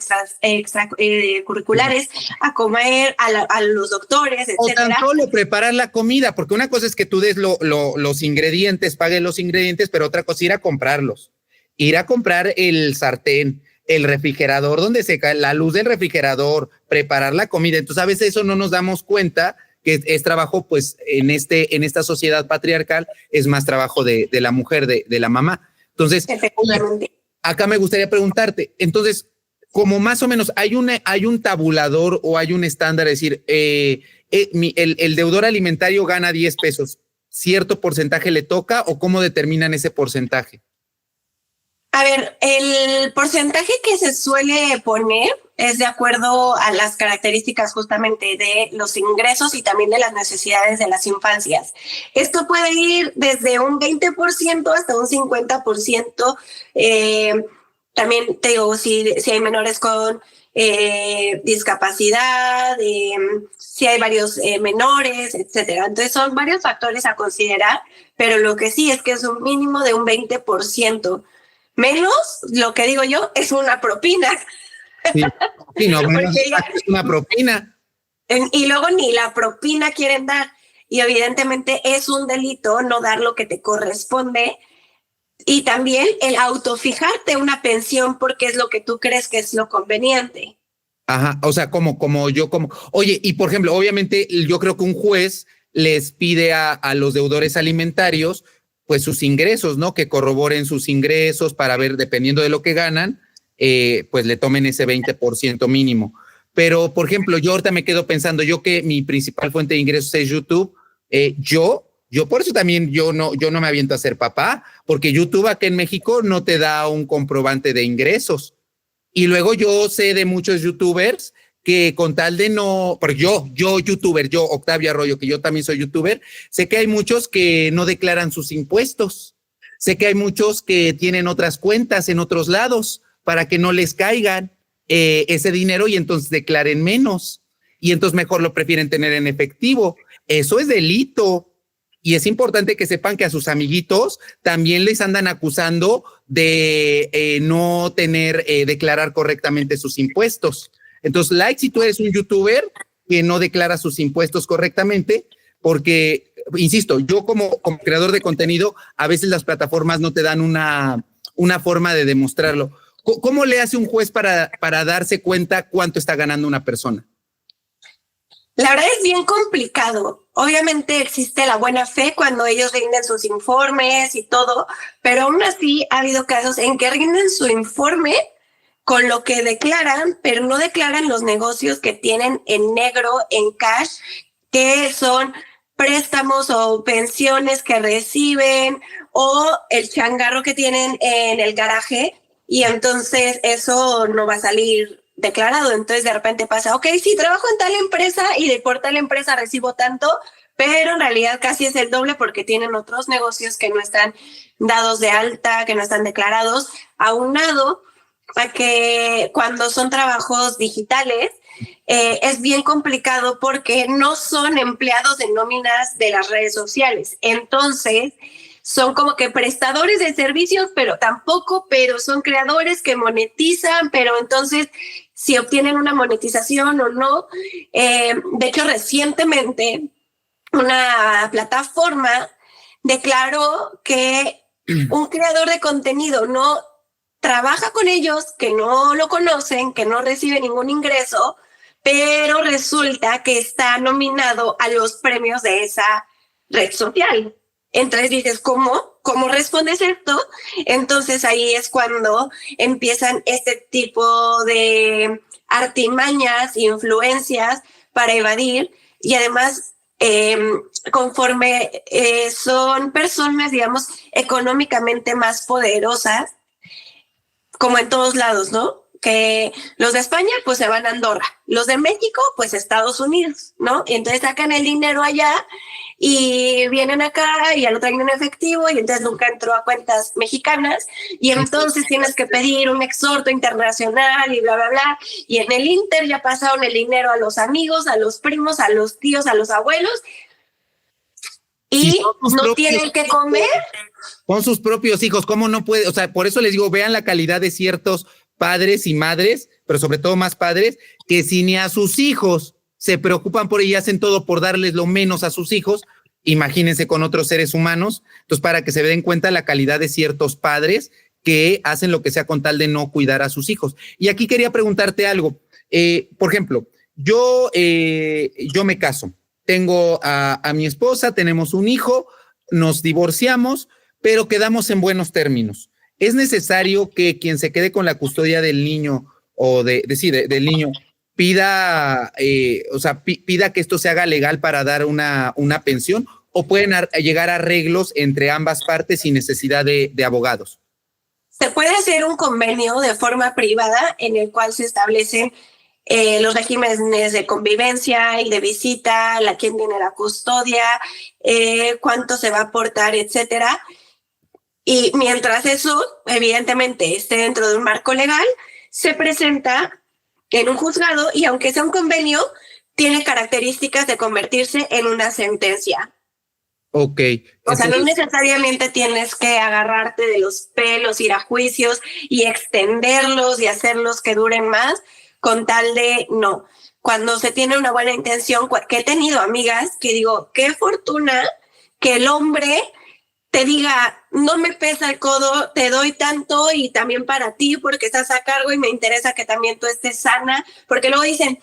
extracurriculares, a comer, a los doctores, etc. O tan solo preparar la comida, porque una cosa es que tú des los ingredientes, pagues los ingredientes, pero otra cosa es ir a comprarlos, ir a comprar el sartén, el refrigerador, donde se cae la luz del refrigerador, preparar la comida. Entonces a veces eso no nos damos cuenta que es trabajo, pues en esta sociedad patriarcal es más trabajo de la mujer, de la mamá. Entonces, acá me gustaría preguntarte, entonces, como más o menos hay un tabulador o hay un estándar, es decir, el deudor alimentario gana 10 pesos, ¿cierto porcentaje le toca o cómo determinan ese porcentaje? A ver, el porcentaje que se suele poner es de acuerdo a las características justamente de los ingresos y también de las necesidades de las infancias. Esto puede ir desde un 20% hasta un 50%. También te digo, si hay menores con discapacidad, si hay varios menores, etcétera. Entonces son varios factores a considerar, pero lo que sí es que es un mínimo de un 20%. Menos, lo que digo yo, es una propina. Sí, no, menos es una propina. Y luego ni la propina quieren dar. Y evidentemente es un delito no dar lo que te corresponde. Y también el autofijarte una pensión porque es lo que tú crees que es lo conveniente. Ajá, o sea, oye, y por ejemplo, obviamente yo creo que un juez les pide a los deudores alimentarios pues sus ingresos, ¿no? Que corroboren sus ingresos para ver, dependiendo de lo que ganan, pues le tomen ese 20% mínimo. Pero, por ejemplo, yo ahorita me quedo pensando, yo que mi principal fuente de ingresos es YouTube, yo por eso también yo no me aviento a ser papá, porque YouTube acá en México no te da un comprobante de ingresos. Y luego yo sé de muchos youtubers que con tal de no, porque yo youtuber, yo Octavio Arroyo, que yo también soy youtuber, sé que hay muchos que no declaran sus impuestos. Sé que hay muchos que tienen otras cuentas en otros lados para que no les caigan ese dinero y entonces declaren menos. Y entonces mejor lo prefieren tener en efectivo. Eso es delito. Y es importante que sepan que a sus amiguitos también les andan acusando de no declarar correctamente sus impuestos. Entonces, like si tú eres un youtuber que no declara sus impuestos correctamente, porque, insisto, yo como creador de contenido, a veces las plataformas no te dan una forma de demostrarlo. ¿Cómo le hace un juez para darse cuenta cuánto está ganando una persona? La verdad es bien complicado. Obviamente existe la buena fe cuando ellos rinden sus informes y todo, pero aún así ha habido casos en que rinden su informe con lo que declaran, pero no declaran los negocios que tienen en negro, en cash, que son préstamos o pensiones que reciben o el changarro que tienen en el garaje, y entonces eso no va a salir declarado. Entonces de repente pasa, ok, sí, trabajo en tal empresa y por tal empresa recibo tanto, pero en realidad casi es el doble porque tienen otros negocios que no están dados de alta, que no están declarados, aunado a que cuando son trabajos digitales es bien complicado porque no son empleados de nóminas de las redes sociales. Entonces son como que prestadores de servicios, pero son creadores que monetizan, pero entonces si obtienen una monetización o no. De hecho, recientemente una plataforma declaró que un creador de contenido no trabaja con ellos, que no lo conocen, que no recibe ningún ingreso, pero resulta que está nominado a los premios de esa red social. Entonces dices, ¿cómo respondes esto? Entonces ahí es cuando empiezan este tipo de artimañas, influencias para evadir, y además conforme son personas, digamos, económicamente más poderosas, como en todos lados, ¿no? Que los de España pues se van a Andorra, los de México pues Estados Unidos, ¿no? Y entonces sacan el dinero allá y vienen acá y al otro año en efectivo, y entonces nunca entró a cuentas mexicanas, y entonces tienes que pedir un exhorto internacional y bla, bla, bla, y en el Inter ya pasaron el dinero a los amigos, a los primos, a los tíos, a los abuelos, y no tienen que comer. Con sus propios hijos, ¿cómo no puede? O sea, por eso les digo, vean la calidad de ciertos padres y madres, pero sobre todo más padres, que si ni a sus hijos se preocupan por ellos, hacen todo por darles lo menos a sus hijos, imagínense con otros seres humanos. Entonces, para que se den cuenta la calidad de ciertos padres que hacen lo que sea con tal de no cuidar a sus hijos. Y aquí quería preguntarte algo. Por ejemplo, yo me caso tengo a mi esposa, tenemos un hijo, nos divorciamos, pero quedamos en buenos términos. ¿Es necesario que quien se quede con la custodia del niño o del niño pida, pida que esto se haga legal para dar una pensión, o pueden llegar a arreglos entre ambas partes sin necesidad de abogados? Se puede hacer un convenio de forma privada en el cual se establecen los regímenes de convivencia y de visita, quién tiene la custodia, cuánto se va a aportar, etcétera. Y mientras eso, evidentemente, esté dentro de un marco legal, se presenta en un juzgado y aunque sea un convenio, tiene características de convertirse en una sentencia. Ok. O sea, no necesariamente tienes que agarrarte de los pelos, ir a juicios y extenderlos y hacerlos que duren más con tal de no. Cuando se tiene una buena intención, que he tenido amigas que digo, qué fortuna que el hombre te diga, no me pesa el codo, te doy tanto y también para ti porque estás a cargo y me interesa que también tú estés sana, porque luego dicen,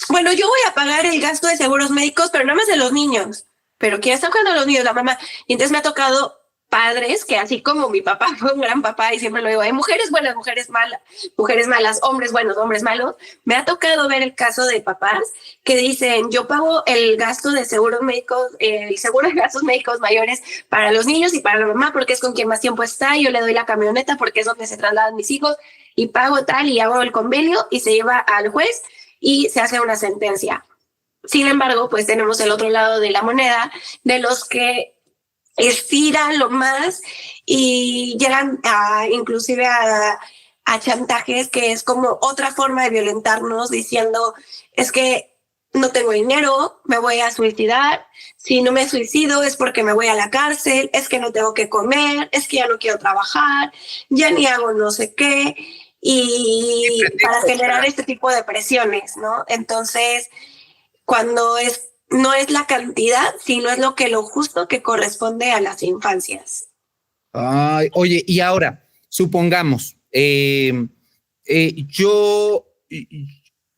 bueno, yo voy a pagar el gasto de seguros médicos, pero no más de los niños. Pero ¿quién está cuidando a los niños? La mamá. Y entonces me ha tocado padres que, así como mi papá fue un gran papá y siempre lo digo, hay mujeres buenas, mujeres malas, hombres buenos, hombres malos. Me ha tocado ver el caso de papás que dicen, yo pago el gasto de seguros médicos, el seguro de gastos médicos mayores para los niños y para la mamá porque es con quien más tiempo está, yo le doy la camioneta porque es donde se trasladan mis hijos y pago tal y hago el convenio y se lleva al juez y se hace una sentencia. Sin embargo, pues tenemos el otro lado de la moneda, de los que estiran lo más y llegan inclusive a chantajes, que es como otra forma de violentarnos, diciendo, es que no tengo dinero, me voy a suicidar, si no me suicido es porque me voy a la cárcel, es que no tengo que comer, es que ya no quiero trabajar, ya ni hago no sé qué, y para generar este tipo de presiones, ¿no? Entonces, cuando no es la cantidad, sino es lo justo que corresponde a las infancias. Ay, oye, y ahora, supongamos,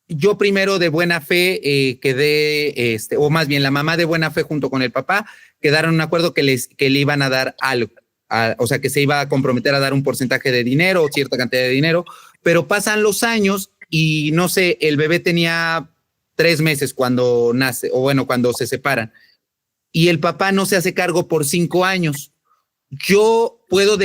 yo primero de buena fe quedé, o más bien la mamá de buena fe junto con el papá, quedaron en un acuerdo que le iban a dar algo, o sea, que se iba a comprometer a dar un porcentaje de dinero o cierta cantidad de dinero, pero pasan los años y no sé, el bebé tenía 3 meses cuando nace, o bueno, cuando se separan, y el papá no se hace cargo por 5 años. Yo puedo,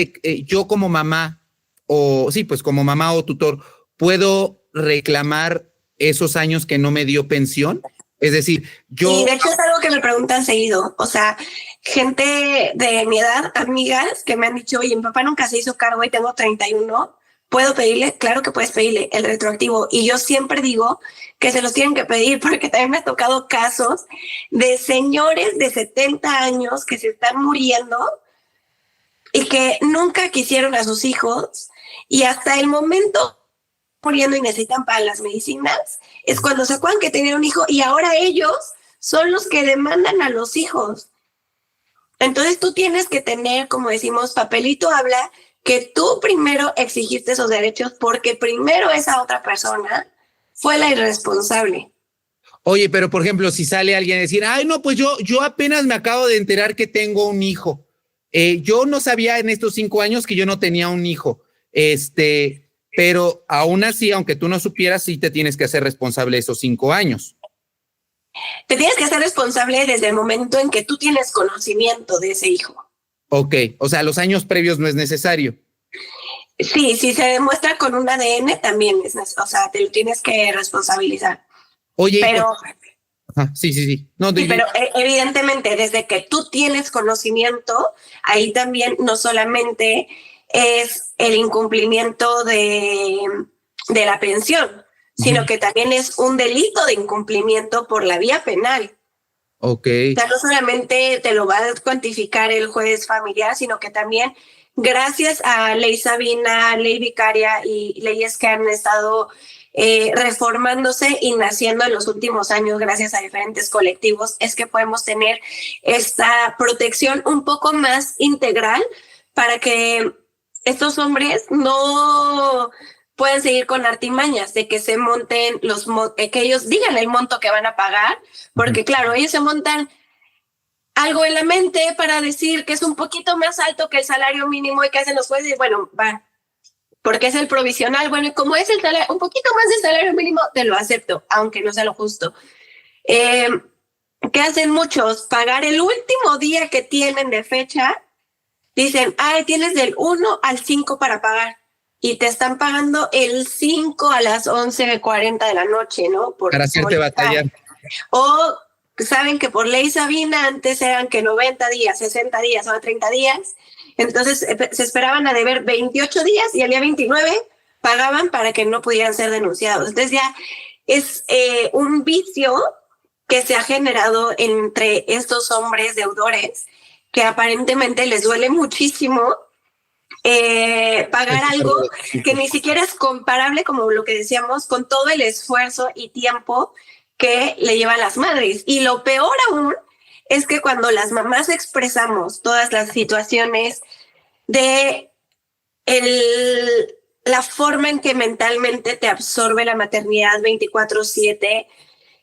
yo como mamá, o sí, pues como mamá o tutor, puedo reclamar esos años que no me dio pensión. Es decir, yo... Y de hecho es algo que me preguntan seguido. O sea, gente de mi edad, amigas, que me han dicho, oye, mi papá nunca se hizo cargo y tengo 31. ¿Puedo pedirle? Claro que puedes pedirle el retroactivo. Y yo siempre digo que se los tienen que pedir porque también me ha tocado casos de señores de 70 años que se están muriendo y que nunca quisieron a sus hijos y hasta el momento muriendo y necesitan para las medicinas, es cuando se acuerdan que tenían un hijo y ahora ellos son los que demandan a los hijos. Entonces tú tienes que tener, como decimos, papelito habla que tú primero exigiste esos derechos porque primero esa otra persona fue la irresponsable. Oye, pero por ejemplo, si sale alguien a decir, ay, no, pues yo apenas me acabo de enterar que tengo un hijo. Yo no sabía en estos 5 años que yo no tenía un hijo. Pero aún así, aunque tú no supieras, sí te tienes que hacer responsable de esos 5 años. Te tienes que hacer responsable desde el momento en que tú tienes conocimiento de ese hijo. Ok, o sea, los años previos no es necesario. Sí, si se demuestra con un ADN también o sea, te lo tienes que responsabilizar. Oye, pero... sí. No, sí, pero evidentemente, desde que tú tienes conocimiento, ahí también no solamente es el incumplimiento de la pensión, sino que también es un delito de incumplimiento por la vía penal. Ok. O sea, no solamente te lo va a cuantificar el juez familiar, sino que también gracias a Ley Sabina, Ley Vicaria y leyes que han estado reformándose y naciendo en los últimos años gracias a diferentes colectivos, es que podemos tener esta protección un poco más integral para que estos hombres no pueden seguir con artimañas de que se monten que ellos digan el monto que van a pagar, porque claro, ellos se montan algo en la mente para decir que es un poquito más alto que el salario mínimo y que hacen los jueces, y bueno, va, porque es el provisional, bueno, y como es el salario, un poquito más del salario mínimo, te lo acepto, aunque no sea lo justo. ¿Qué hacen muchos? Pagar el último día que tienen de fecha, dicen, ay, tienes del 1 al 5 para pagar, y te están pagando el 5 a las 11:40 de la noche, ¿no? Para hacerte batallar. O saben que por ley Sabina antes eran que 90 días, 60 días o 30 días, entonces se esperaban a deber 28 días y al día 29 pagaban para que no pudieran ser denunciados. Entonces ya es un vicio que se ha generado entre estos hombres deudores que aparentemente les duele muchísimo pagar algo que ni siquiera es comparable, como lo que decíamos, con todo el esfuerzo y tiempo que le llevan las madres. Y lo peor aún es que cuando las mamás expresamos todas las situaciones de la forma en que mentalmente te absorbe la maternidad 24/7,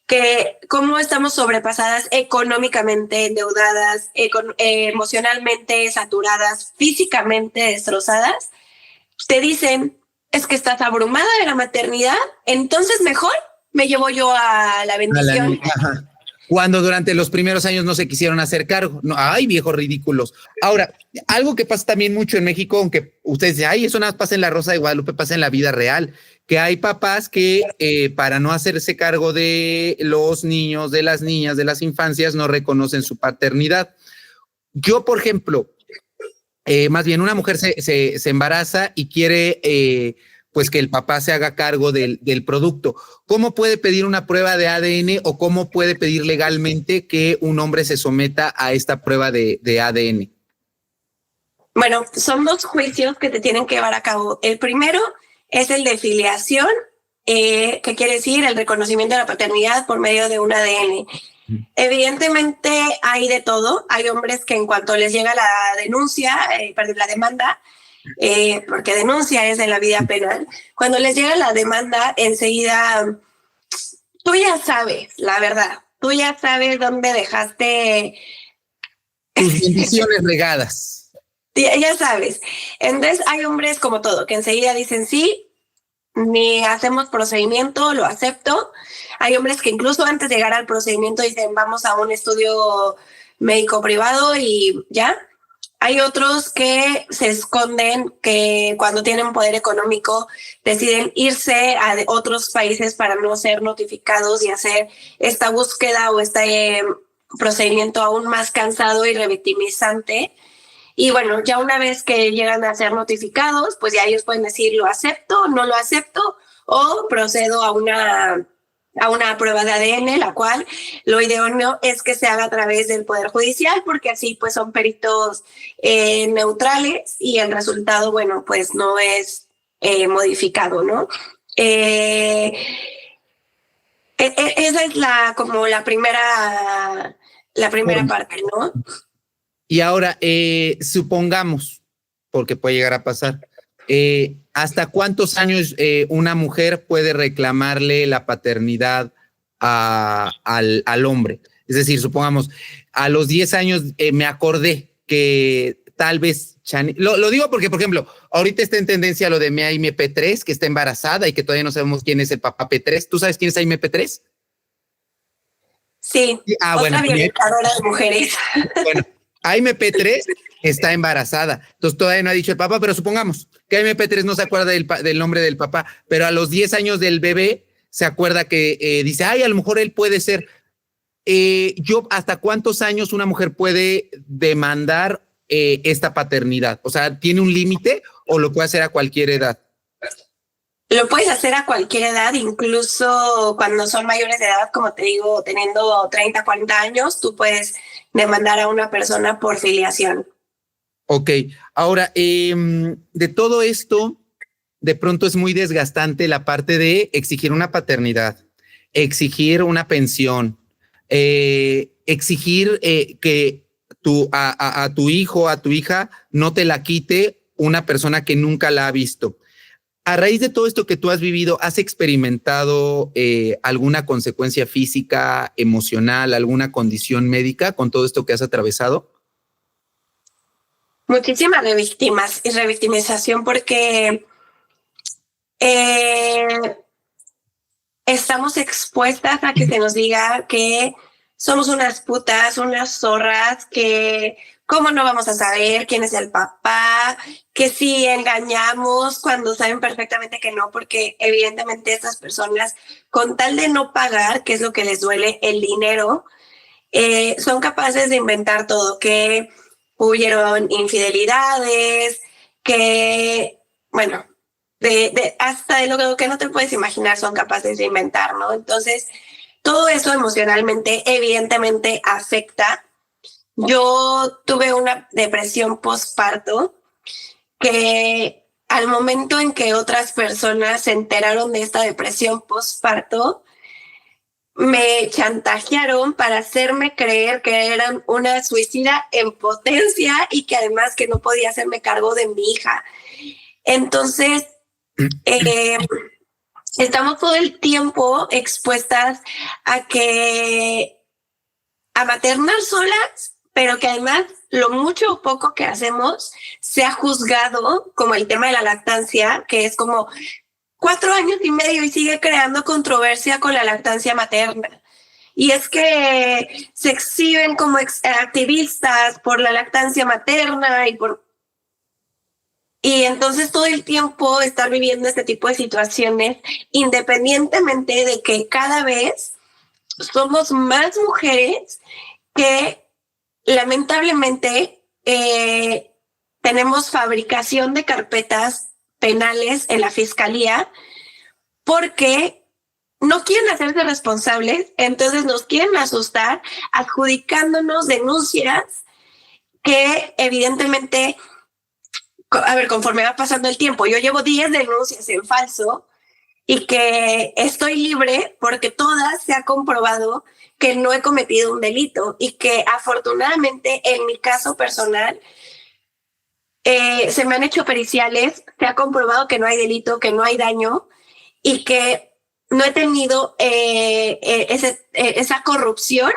que cómo estamos sobrepasadas económicamente, endeudadas, emocionalmente saturadas, físicamente destrozadas, te dicen, es que estás abrumada de la maternidad, entonces mejor me llevo yo a la bendición. Cuando durante los primeros años no se quisieron hacer cargo. No, ay, viejos ridículos. Ahora, algo que pasa también mucho en México, aunque ustedes dicen, ay, eso nada más pasa en la Rosa de Guadalupe, pasa en la vida real, que hay papás que para no hacerse cargo de los niños, de las niñas, de las infancias, no reconocen su paternidad. Yo, por ejemplo, más bien una mujer se embaraza y quiere pues que el papá se haga cargo del producto. ¿Cómo puede pedir una prueba de ADN o cómo puede pedir legalmente que un hombre se someta a esta prueba de ADN? Bueno, son 2 juicios que te tienen que llevar a cabo. El primero es el de filiación, que quiere decir el reconocimiento de la paternidad por medio de un ADN. Evidentemente hay de todo. Hay hombres que en cuanto les llega la denuncia, la demanda, porque denuncia es de la vida penal, cuando les llega la demanda, enseguida, tú ya sabes, la verdad, tú ya sabes dónde dejaste tus bendiciones regadas. Ya sabes. Entonces hay hombres como todo, que enseguida dicen sí, ni hacemos procedimiento, lo acepto. Hay hombres que incluso antes de llegar al procedimiento dicen vamos a un estudio médico privado y ya. Hay otros que se esconden, que cuando tienen poder económico deciden irse a otros países para no ser notificados y hacer esta búsqueda o este procedimiento aún más cansado y revictimizante. Y bueno, ya una vez que llegan a ser notificados, pues ya ellos pueden decir lo acepto, no lo acepto o procedo a una prueba de ADN, la cual lo idóneo es que se haga a través del Poder Judicial, porque así pues son peritos neutrales y el resultado, bueno, pues no es modificado, ¿no? Esa es como la primera parte, ¿no? Y ahora, supongamos, porque puede llegar a pasar, ¿hasta cuántos años una mujer puede reclamarle la paternidad al hombre? Es decir, supongamos, a los 10 años me acordé que tal vez, lo digo porque, por ejemplo, ahorita está en tendencia lo de Aimee P3, que está embarazada y que todavía no sabemos quién es el papá P3. ¿Tú sabes quién es Aimee P3? Sí, otra violentadora de mujeres. Bueno, Aimee P3 está embarazada, entonces todavía no ha dicho el papá, pero supongamos que Aimee P3 no se acuerda del nombre del papá, pero a los 10 años del bebé se acuerda que dice, ay, a lo mejor él puede ser. ¿Hasta cuántos años una mujer puede demandar esta paternidad? O sea, ¿tiene un límite o lo puede hacer a cualquier edad? Lo puedes hacer a cualquier edad, incluso cuando son mayores de edad, como te digo, teniendo 30, 40 años, tú puedes demandar a una persona por filiación. Ok, ahora, de todo esto, de pronto es muy desgastante la parte de exigir una paternidad, exigir una pensión, exigir que a tu hijo, a tu hija, no te la quite una persona que nunca la ha visto. A raíz de todo esto que tú has vivido, ¿has experimentado alguna consecuencia física, emocional, alguna condición médica con todo esto que has atravesado? Muchísimas revictimización porque estamos expuestas a que se nos diga que somos unas putas, unas zorras, que cómo no vamos a saber quién es el papá, que si engañamos cuando saben perfectamente que no, porque evidentemente estas personas, con tal de no pagar, que es lo que les duele, el dinero, son capaces de inventar todo, que hubieron infidelidades, que, bueno, hasta de lo que no te puedes imaginar son capaces de inventar, ¿no? Entonces, todo eso emocionalmente, evidentemente, afecta. Yo tuve una depresión postparto que al momento en que otras personas se enteraron de esta depresión postparto, me chantajearon para hacerme creer que eran una suicida en potencia y que además que no podía hacerme cargo de mi hija. Entonces, estamos todo el tiempo expuestas a maternar solas, pero que además lo mucho o poco que hacemos se ha juzgado, como el tema de la lactancia, que es como 4 años y medio y sigue creando controversia con la lactancia materna. Y es que se exhiben como activistas por la lactancia materna y entonces todo el tiempo estar viviendo este tipo de situaciones, independientemente de que cada vez somos más mujeres que lamentablemente tenemos fabricación de carpetas penales en la fiscalía porque no quieren hacerse responsables, entonces nos quieren asustar adjudicándonos denuncias que evidentemente, a ver, conforme va pasando el tiempo, yo llevo 10 denuncias en falso y que estoy libre porque todas se ha comprobado que no he cometido un delito y que afortunadamente en mi caso personal se me han hecho periciales, se ha comprobado que no hay delito, que no hay daño y que no he tenido esa corrupción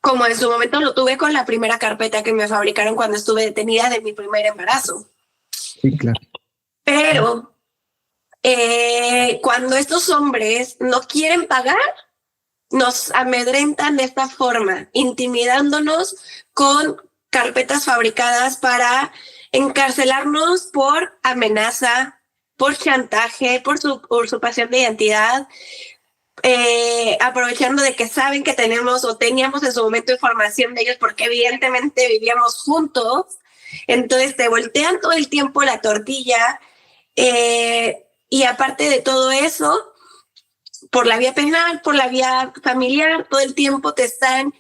como en su momento lo tuve con la primera carpeta que me fabricaron cuando estuve detenida de mi primer embarazo. Sí, claro. Pero cuando estos hombres no quieren pagar, nos amedrentan de esta forma, intimidándonos con carpetas fabricadas para encarcelarnos por amenaza, por chantaje, por su usurpación de identidad, aprovechando de que saben que tenemos o teníamos en su momento información de ellos porque evidentemente vivíamos juntos. Entonces te voltean todo el tiempo la tortilla y aparte de todo eso, por la vía penal, por la vía familiar, todo el tiempo te están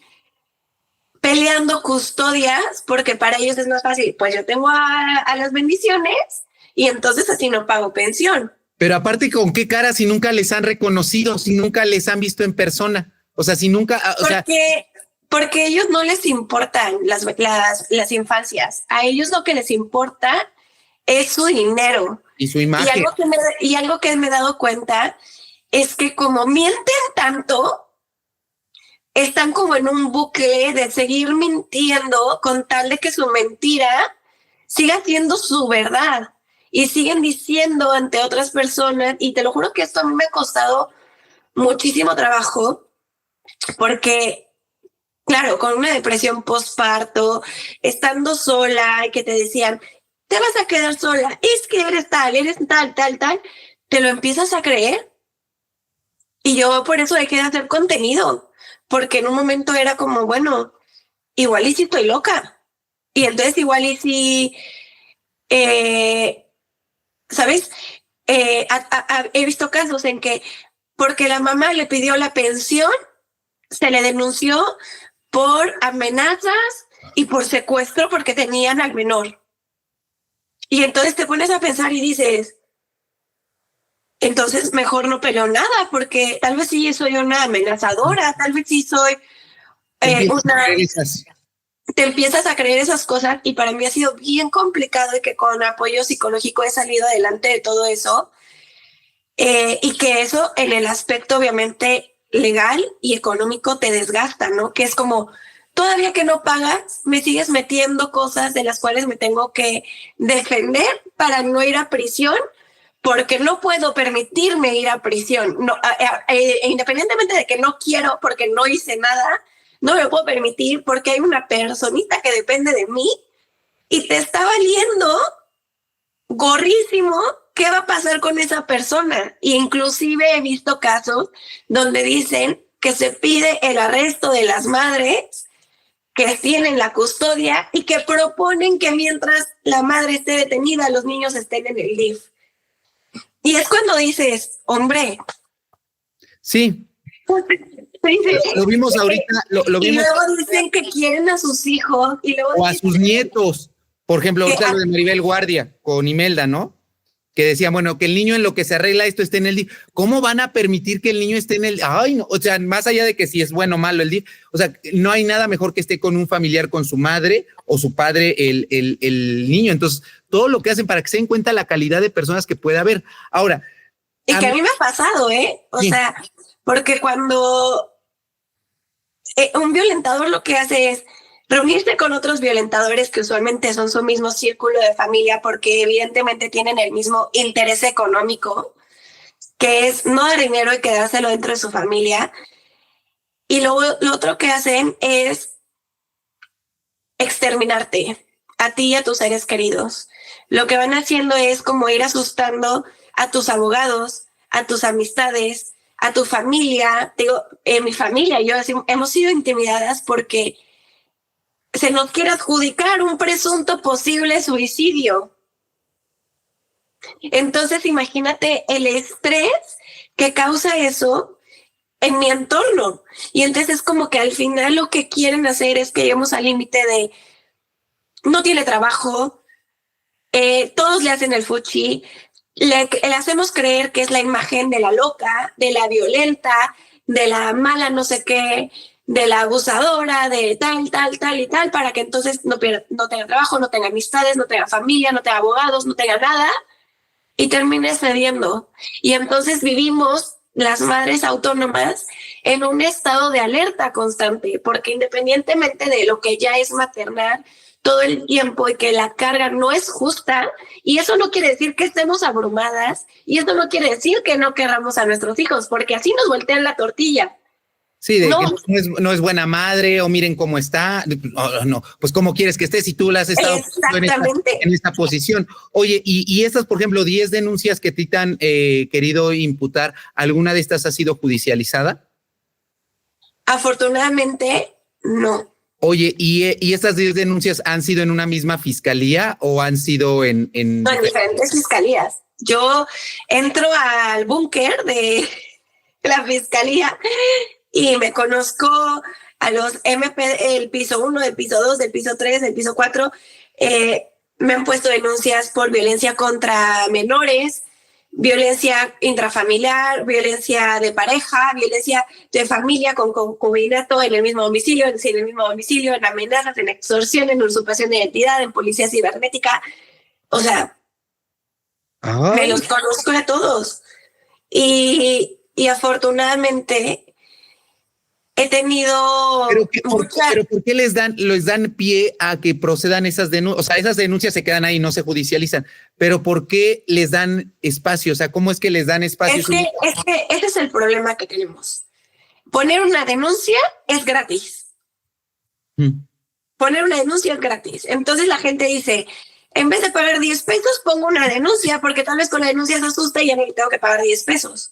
peleando custodias porque para ellos es más fácil. Pues yo tengo a las bendiciones y entonces así no pago pensión. Pero aparte, ¿con qué cara si nunca les han reconocido, si nunca les han visto en persona? O sea, si nunca... Porque a ellos no les importan las infancias. A ellos lo que les importa es su dinero. Y su imagen. Y algo que me he dado cuenta es que como mienten tanto, están como en un bucle de seguir mintiendo con tal de que su mentira siga siendo su verdad. Y siguen diciendo ante otras personas, y te lo juro que esto a mí me ha costado muchísimo trabajo, porque, claro, con una depresión postparto, estando sola, y que te decían, te vas a quedar sola, es que eres tal, te lo empiezas a creer. Y yo por eso dejé de hacer contenido, porque en un momento era como, bueno, igual y si estoy loca. Y entonces igual y si... ¿sabes? He visto casos en que porque la mamá le pidió la pensión, se le denunció por amenazas y por secuestro porque tenían al menor. Y entonces te pones a pensar y dices, entonces mejor no peleo nada porque tal vez sí soy una amenazadora, tal vez sí soy una... te empiezas a creer esas cosas y para mí ha sido bien complicado y que con apoyo psicológico he salido adelante de todo eso y que eso en el aspecto obviamente legal y económico te desgasta, ¿no? Que es como todavía que no pagas, me sigues metiendo cosas de las cuales me tengo que defender para no ir a prisión porque no puedo permitirme ir a prisión. No, independientemente de que no quiero porque no hice nada, no me puedo permitir porque hay una personita que depende de mí y te está valiendo gorrísimo qué va a pasar con esa persona. Y inclusive he visto casos donde dicen que se pide el arresto de las madres que tienen la custodia y que proponen que mientras la madre esté detenida, los niños estén en el DIF. Y es cuando dices, hombre. Sí. Lo vimos ahorita. Lo y vimos. luego dicen que quieren a sus hijos. Y luego o a sus nietos. Por ejemplo, ahorita lo de Maribel Guardia con Imelda, ¿no? Que decían, bueno, que el niño en lo que se arregla esto esté en el DIF. ¿Cómo van a permitir que el niño esté en el DIF? Ay, no, o sea, más allá de que si es bueno o malo el DIF, o sea, no hay nada mejor que esté con un familiar, con su madre o su padre, el niño. Entonces, todo lo que hacen para que se den cuenta la calidad de personas que puede haber. Ahora. Y que a mí me ha pasado, O sí. sea, porque cuando un violentador lo que hace es reunirse con otros violentadores que usualmente son su mismo círculo de familia porque evidentemente tienen el mismo interés económico, que es no dar dinero y quedárselo dentro de su familia. Y lo otro que hacen es exterminarte a ti y a tus seres queridos. Lo que van haciendo es como ir asustando a tus abogados, a tus amistades, a tu familia. Digo, mi familia y yo hemos sido intimidadas porque se nos quiere adjudicar un presunto posible suicidio. Entonces, imagínate el estrés que causa eso en mi entorno. Y entonces es como que al final lo que quieren hacer es que lleguemos al límite de no tiene trabajo, todos le hacen el fuchi, le hacemos creer que es la imagen de la loca, de la violenta, de la mala no sé qué, de la abusadora, de tal, para que entonces no tenga trabajo, no tenga amistades, no tenga familia, no tenga abogados, no tenga nada y termine cediendo. Y entonces vivimos las madres autónomas en un estado de alerta constante, porque independientemente de lo que ya es maternar todo el tiempo y que la carga no es justa, y eso no quiere decir que estemos abrumadas, y eso no quiere decir que no querramos a nuestros hijos, porque así nos voltean la tortilla. Sí, de que no es buena madre, o miren cómo está. No, pues cómo quieres que esté si tú la has estado en esta posición. Oye, y estas, por ejemplo, 10 denuncias que te han querido imputar, ¿alguna de estas ha sido judicializada? Afortunadamente, no. Oye, ¿y estas 10 denuncias han sido en una misma fiscalía o han sido en diferentes fiscalías? Yo entro al búnker de la fiscalía y me conozco a los MP, el piso 1, el piso 2, el piso 3, el piso 4. Me han puesto denuncias por violencia contra menores, violencia intrafamiliar, violencia de pareja, violencia de familia con concubinato en el mismo domicilio, en amenazas, en extorsión, en usurpación de identidad, en policía cibernética. O sea, me los conozco a todos. Y afortunadamente he tenido... ¿Pero por qué les dan pie a que procedan esas denuncias? O sea, esas denuncias se quedan ahí, no se judicializan. Pero ¿por qué les dan espacio? O sea, ¿cómo es que les dan espacio? Es que ese es el problema que tenemos. Poner una denuncia es gratis. Poner una denuncia es gratis. Entonces la gente dice, en vez de pagar 10 pesos, pongo una denuncia, porque tal vez con la denuncia se asusta y ya no tengo que pagar 10 pesos.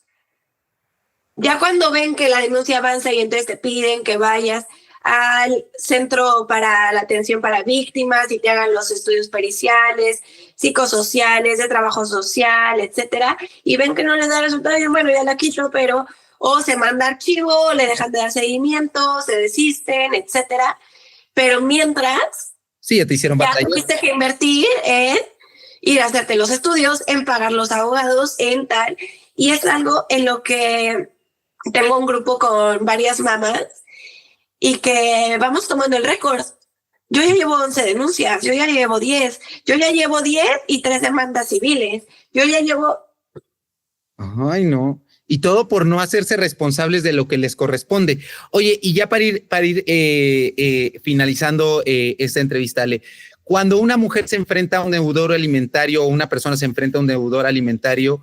Ya cuando ven que la denuncia avanza y entonces te piden que vayas al centro para la atención para víctimas y te hagan los estudios periciales, psicosociales, de trabajo social, etcétera, y ven que no les da resultado y bueno, ya la quito, pero o se manda archivo, le dejan de dar seguimiento, se desisten, etcétera. Pero mientras sí, ya te hicieron batalla. Ya tuviste que invertir en ir a hacerte los estudios, en pagar los abogados, en tal, y es algo en lo que tengo un grupo con varias mamás y que vamos tomando el récord Yo ya llevo 11 denuncias, yo ya llevo 10 y 3 demandas civiles. Yo ya llevo... Ay, no. Y todo por no hacerse responsables de lo que les corresponde. Oye, y ya para ir finalizando esta entrevista, Ale, cuando una mujer se enfrenta a un deudor alimentario o una persona se enfrenta a un deudor alimentario,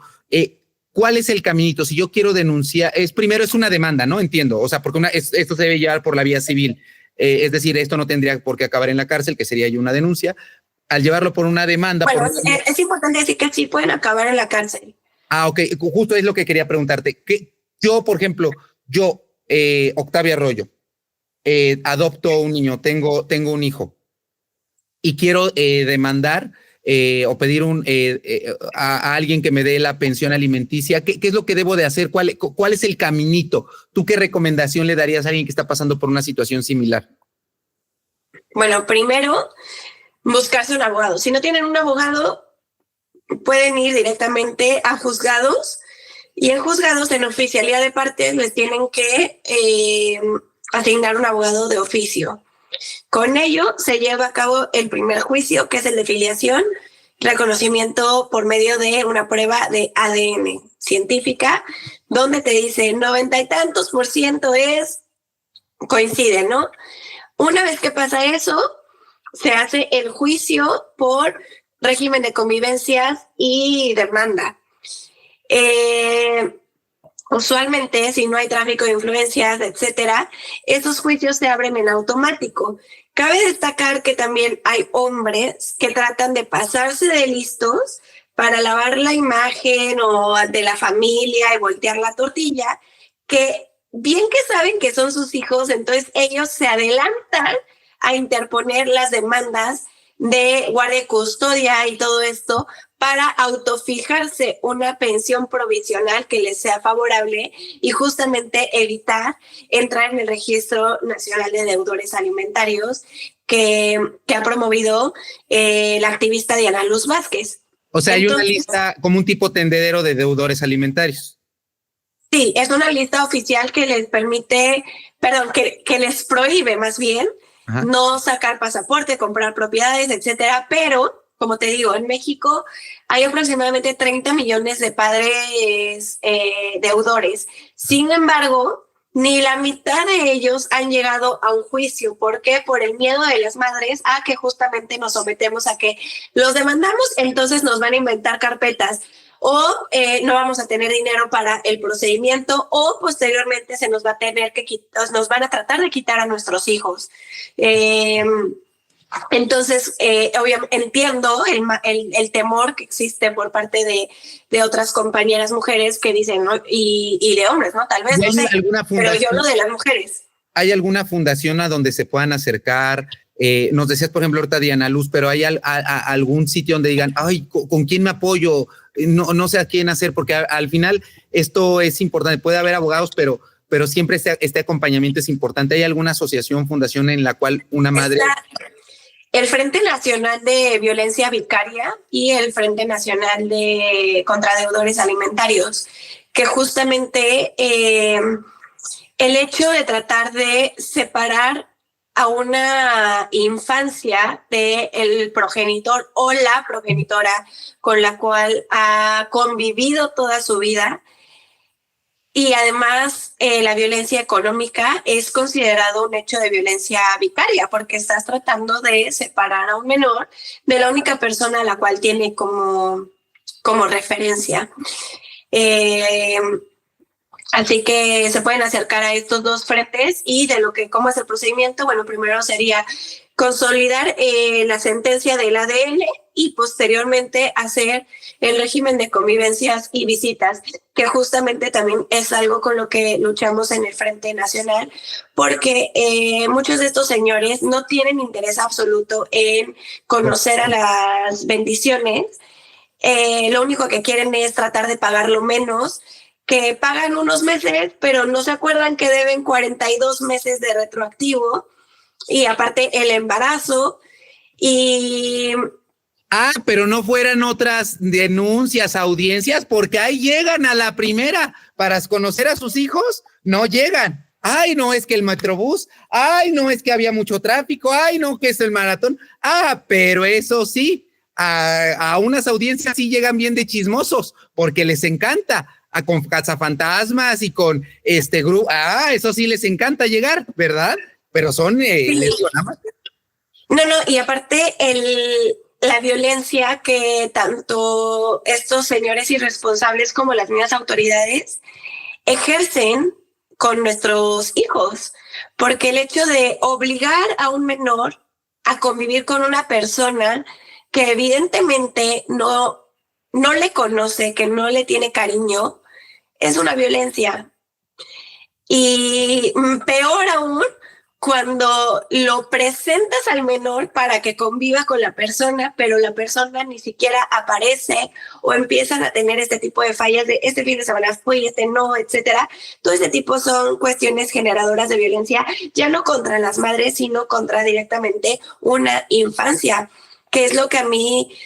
¿cuál es el caminito? Si yo quiero denunciar, primero es una demanda, ¿no? Entiendo, o sea, porque esto se debe llevar por la vía civil. Es decir, esto no tendría por qué acabar en la cárcel, que sería ya una denuncia. Al llevarlo por una demanda... Bueno, es importante decir que sí pueden acabar en la cárcel. Ok, justo es lo que quería preguntarte. Yo, por ejemplo, Octavia Arroyo, adopto un niño, tengo un hijo y quiero demandar o pedir a alguien que me dé la pensión alimenticia. ¿Qué es lo que debo de hacer? ¿Cuál es el caminito? ¿Tú qué recomendación le darías a alguien que está pasando por una situación similar? Bueno, primero, buscarse un abogado. Si no tienen un abogado, pueden ir directamente a juzgados, y en juzgados, en oficialía de partes, les tienen que asignar un abogado de oficio. Con ello se lleva a cabo el primer juicio, que es el de filiación, reconocimiento por medio de una prueba de ADN científica, donde te dice 90 y tantos % coincide, ¿no? Una vez que pasa eso, se hace el juicio por régimen de convivencias y demanda. Usualmente, si no hay tráfico de influencias, etcétera, esos juicios se abren en automático. Cabe destacar que también hay hombres que tratan de pasarse de listos para lavar la imagen o de la familia y voltear la tortilla, que bien que saben que son sus hijos, entonces ellos se adelantan a interponer las demandas de guardia y custodia y todo esto para autofijarse una pensión provisional que les sea favorable y justamente evitar entrar en el Registro Nacional de Deudores Alimentarios que ha promovido la activista Diana Luz Vázquez. O sea, entonces, hay una lista como un tipo tendedero de deudores alimentarios. Sí, es una lista oficial que les permite, que les prohíbe más bien, ajá, no sacar pasaporte, comprar propiedades, etcétera, pero como te digo, en México hay aproximadamente 30 millones de padres deudores. Sin embargo, ni la mitad de ellos han llegado a un juicio. ¿Por qué? Por el miedo de las madres a que justamente nos sometemos a que los demandamos, entonces nos van a inventar carpetas o no vamos a tener dinero para el procedimiento o posteriormente se nos va a tener que nos van a tratar de quitar a nuestros hijos. Entonces, obviamente entiendo el temor que existe por parte de otras compañeras mujeres que dicen, ¿no? Y de hombres, ¿no? Tal vez, no sé, pero yo lo de las mujeres. ¿Hay alguna fundación a donde se puedan acercar? Nos decías, por ejemplo, ahorita Diana Luz, pero ¿hay algún sitio donde digan, ay, ¿con quién me apoyo? No sé a quién hacer, porque al final esto es importante. Puede haber abogados, pero siempre este acompañamiento es importante. ¿Hay alguna asociación, fundación en la cual una madre... El Frente Nacional de Violencia Vicaria y el Frente Nacional contra Deudores Alimentarios, que justamente el hecho de tratar de separar a una infancia del progenitor o la progenitora con la cual ha convivido toda su vida. Y además, la violencia económica es considerado un hecho de violencia vicaria porque estás tratando de separar a un menor de la única persona a la cual tiene como referencia. Así que se pueden acercar a estos dos frentes y cómo es el procedimiento. Bueno, primero sería consolidar la sentencia del ADN y posteriormente hacer el régimen de convivencias y visitas, que justamente también es algo con lo que luchamos en el Frente Nacional, porque muchos de estos señores no tienen interés absoluto en conocer a las bendiciones. Lo único que quieren es tratar de pagar lo menos, que pagan unos meses, pero no se acuerdan que deben 42 meses de retroactivo y aparte el embarazo y... pero no fueran otras denuncias, audiencias, porque ahí llegan a la primera para conocer a sus hijos, no llegan. Ay, no, es que el Metrobús, ay, no, es que había mucho tráfico, ay, no, que es el maratón. Pero eso sí, a unas audiencias sí llegan bien de chismosos, porque les encanta, con cazafantasmas y con este grupo, eso sí les encanta llegar, ¿verdad? Pero son, les digo, nada más. No, y aparte la violencia que tanto estos señores irresponsables como las mismas autoridades ejercen con nuestros hijos, porque el hecho de obligar a un menor a convivir con una persona que evidentemente no le conoce, que no le tiene cariño, es una violencia. Y peor aún, cuando lo presentas al menor para que conviva con la persona, pero la persona ni siquiera aparece o empiezan a tener este tipo de fallas de este fin de semana fui, este no, etcétera. Todo este tipo son cuestiones generadoras de violencia, ya no contra las madres, sino contra directamente una infancia, que es lo que a mí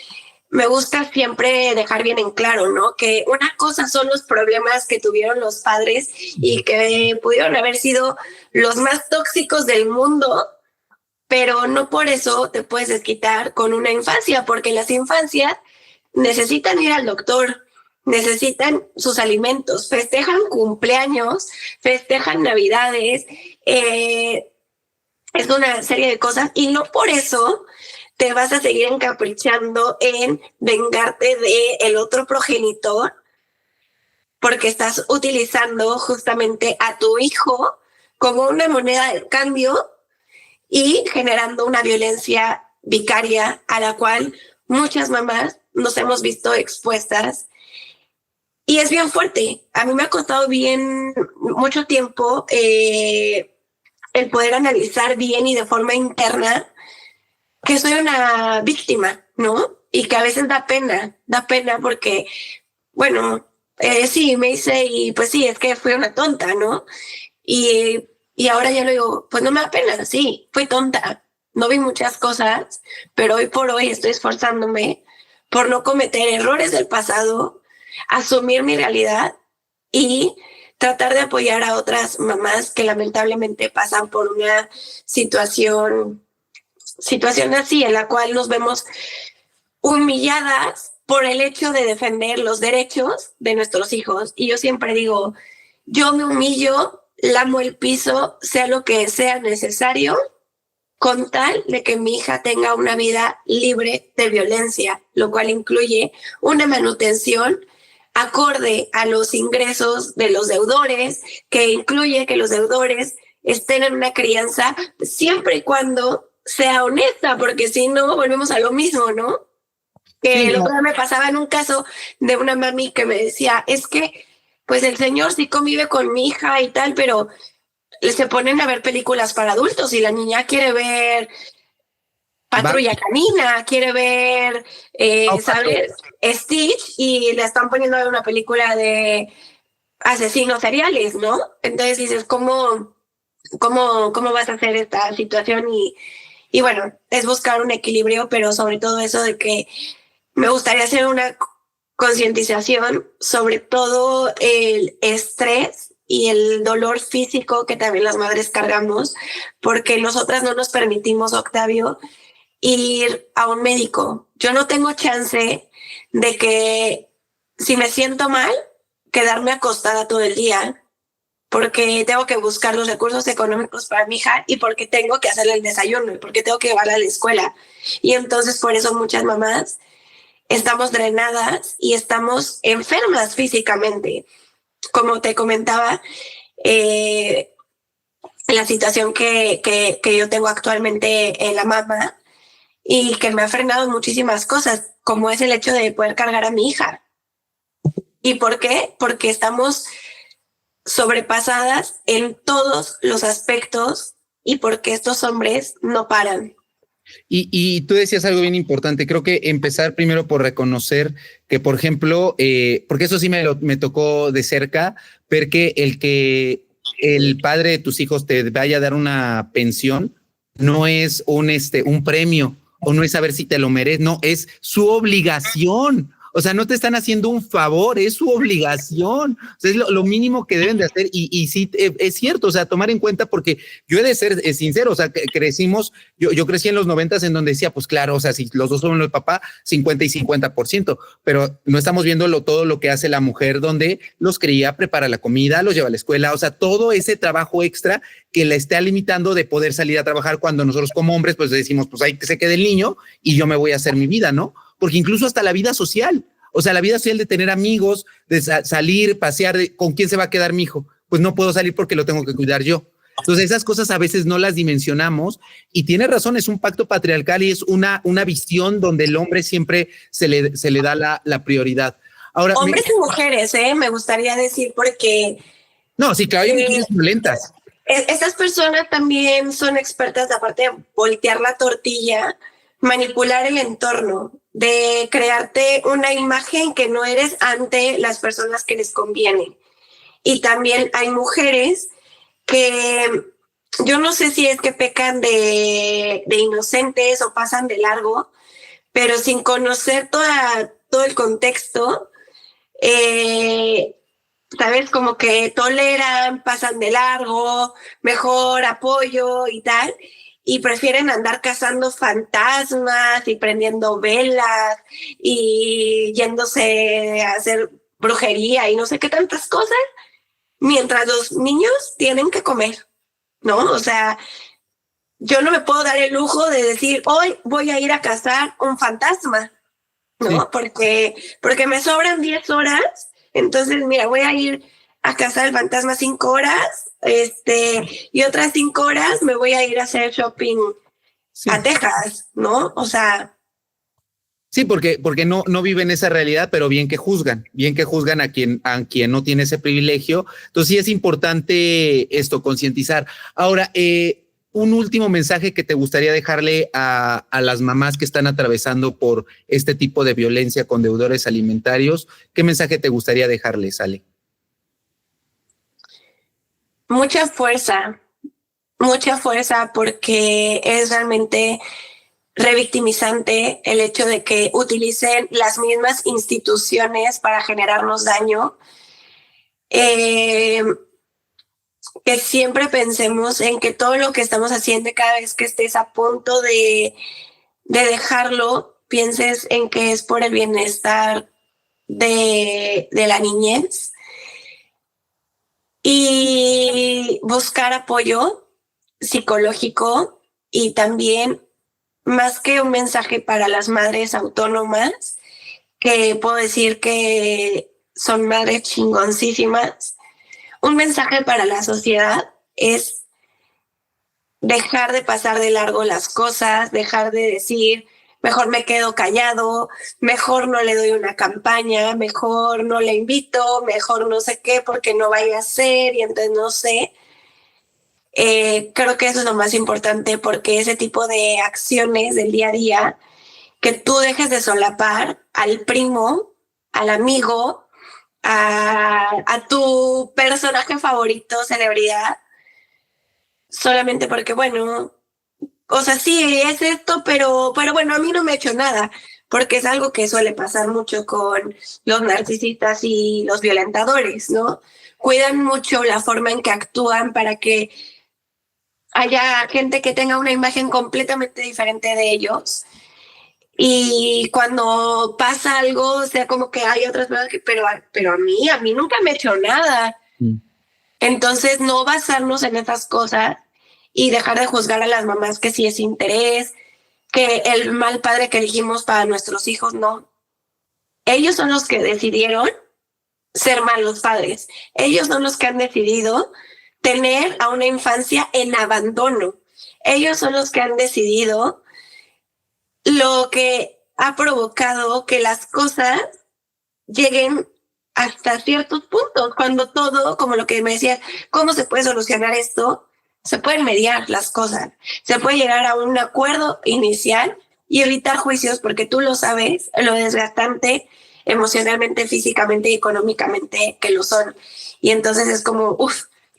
me gusta siempre dejar bien en claro, ¿no? Que una cosa son los problemas que tuvieron los padres y que pudieron haber sido los más tóxicos del mundo, pero no por eso te puedes desquitar con una infancia, porque las infancias necesitan ir al doctor, necesitan sus alimentos, festejan cumpleaños, festejan navidades, es una serie de cosas y no por eso te vas a seguir encaprichando en vengarte de el otro progenitor porque estás utilizando justamente a tu hijo como una moneda de cambio y generando una violencia vicaria a la cual muchas mamás nos hemos visto expuestas. Y es bien fuerte. A mí me ha costado bien mucho tiempo el poder analizar bien y de forma interna que soy una víctima, ¿no? Y que a veces da pena porque, bueno, sí, me hice y pues sí, es que fui una tonta, ¿no? Y ahora ya lo digo, pues no me da pena, sí, fui tonta, no vi muchas cosas, pero hoy por hoy estoy esforzándome por no cometer errores del pasado, asumir mi realidad y tratar de apoyar a otras mamás que lamentablemente pasan por una situación así en la cual nos vemos humilladas por el hecho de defender los derechos de nuestros hijos. Y yo siempre digo, yo me humillo, lamo el piso, sea lo que sea necesario, con tal de que mi hija tenga una vida libre de violencia, lo cual incluye una manutención acorde a los ingresos de los deudores, que incluye que los deudores estén en una crianza siempre y cuando sea honesta, porque si no, volvemos a lo mismo, ¿no? Que sí, el otro día me pasaba en un caso de una mami que me decía, es que pues el señor sí convive con mi hija y tal, pero se ponen a ver películas para adultos y la niña quiere ver Patrulla Canina, quiere ver, ¿sabes? Stitch, y le están poniendo a ver una película de asesinos seriales, ¿no? Entonces dices, ¿cómo vas a hacer esta situación? Y bueno, es buscar un equilibrio, pero sobre todo eso de que me gustaría hacer una concientización sobre todo el estrés y el dolor físico que también las madres cargamos, porque nosotras no nos permitimos, Octavio, ir a un médico. Yo no tengo chance de que si me siento mal, quedarme acostada todo el día, porque tengo que buscar los recursos económicos para mi hija y porque tengo que hacerle el desayuno y porque tengo que llevarla a la escuela. Y entonces por eso muchas mamás estamos drenadas y estamos enfermas físicamente. Como te comentaba, la situación que yo tengo actualmente en la mama y que me ha frenado muchísimas cosas, como es el hecho de poder cargar a mi hija. ¿Y por qué? Porque estamos sobrepasadas en todos los aspectos y porque estos hombres no paran. Y tú decías algo bien importante, creo que empezar primero por reconocer que, por ejemplo, porque eso sí me tocó de cerca, ver que el padre de tus hijos te vaya a dar una pensión no es un premio o no es saber si te lo mereces, no, es su obligación. O sea, no te están haciendo un favor, es su obligación. O sea, es lo mínimo que deben de hacer. Y sí, es cierto, o sea, tomar en cuenta, porque yo he de ser sincero, o sea, crecimos, yo crecí en los 90s en donde decía, pues claro, o sea, si los dos son el papá, 50 y 50%, pero no estamos viendo todo lo que hace la mujer, donde los cría, prepara la comida, los lleva a la escuela, o sea, todo ese trabajo extra que la está limitando de poder salir a trabajar, cuando nosotros como hombres pues decimos, pues ahí que se quede el niño y yo me voy a hacer mi vida, ¿no? Porque incluso hasta la vida social, o sea, la vida social de tener amigos, de salir, pasear, ¿con quién se va a quedar mi hijo? Pues no puedo salir porque lo tengo que cuidar yo. Entonces esas cosas a veces no las dimensionamos, y tiene razón, es un pacto patriarcal y es una visión donde el hombre siempre se le da la prioridad. Ahora, hombres y mujeres, me gustaría decir, porque... No, sí, claro, hay mujeres violentas. Estas personas también son expertas, aparte de voltear la tortilla, manipular el entorno, de crearte una imagen que no eres ante las personas que les conviene. Y también hay mujeres que yo no sé si es que pecan de inocentes o pasan de largo, pero sin conocer todo el contexto, ¿sabes? Como que toleran, pasan de largo, mejor apoyo y tal, y prefieren andar cazando fantasmas y prendiendo velas y yéndose a hacer brujería y no sé qué tantas cosas, mientras los niños tienen que comer, ¿no? O sea, yo no me puedo dar el lujo de decir, hoy voy a ir a cazar un fantasma, ¿no? Sí. Porque me sobran 10 horas. Entonces, mira, voy a ir a cazar el fantasma 5 horas, y otras 5 horas me voy a ir a hacer shopping a Texas, ¿no? O sea... Sí, porque no viven esa realidad, pero bien que juzgan a quien no tiene ese privilegio. Entonces sí es importante esto, concientizar. Ahora, un último mensaje que te gustaría dejarle a las mamás que están atravesando por este tipo de violencia con deudores alimentarios. ¿Qué mensaje te gustaría dejarles, Ale? Mucha fuerza, porque es realmente revictimizante el hecho de que utilicen las mismas instituciones para generarnos daño. Que siempre pensemos en que todo lo que estamos haciendo, cada vez que estés a punto de dejarlo, pienses en que es por el bienestar de la niñez, y buscar apoyo psicológico. Y también, más que un mensaje para las madres autónomas, que puedo decir que son madres chingoncísimas, un mensaje para la sociedad es dejar de pasar de largo las cosas, dejar de decir, mejor me quedo callado, mejor no le doy una campaña, mejor no le invito, mejor no sé qué, porque no vaya a ser, y entonces no sé. Creo que eso es lo más importante, porque ese tipo de acciones del día a día, que tú dejes de solapar al primo, al amigo, a tu personaje favorito, celebridad, solamente porque, bueno, o sea, sí, es esto, pero bueno, a mí no me ha hecho nada, porque es algo que suele pasar mucho con los narcisistas y los violentadores, ¿no? Cuidan mucho la forma en que actúan para que haya gente que tenga una imagen completamente diferente de ellos. Y cuando pasa algo, sea como que hay otras personas que, pero a mí nunca me ha hecho nada. Entonces, no basarnos en esas cosas y dejar de juzgar a las mamás que sí es interés, que el mal padre que elegimos para nuestros hijos, no. Ellos son los que decidieron ser malos padres. Ellos son los que han decidido tener a una infancia en abandono. Ellos son los que han decidido lo que ha provocado que las cosas lleguen hasta ciertos puntos, cuando todo, como lo que me decías, ¿cómo se puede solucionar esto? Se pueden mediar las cosas, se puede llegar a un acuerdo inicial y evitar juicios, porque tú lo sabes, lo desgastante emocionalmente, físicamente y económicamente que lo son. Y entonces es como,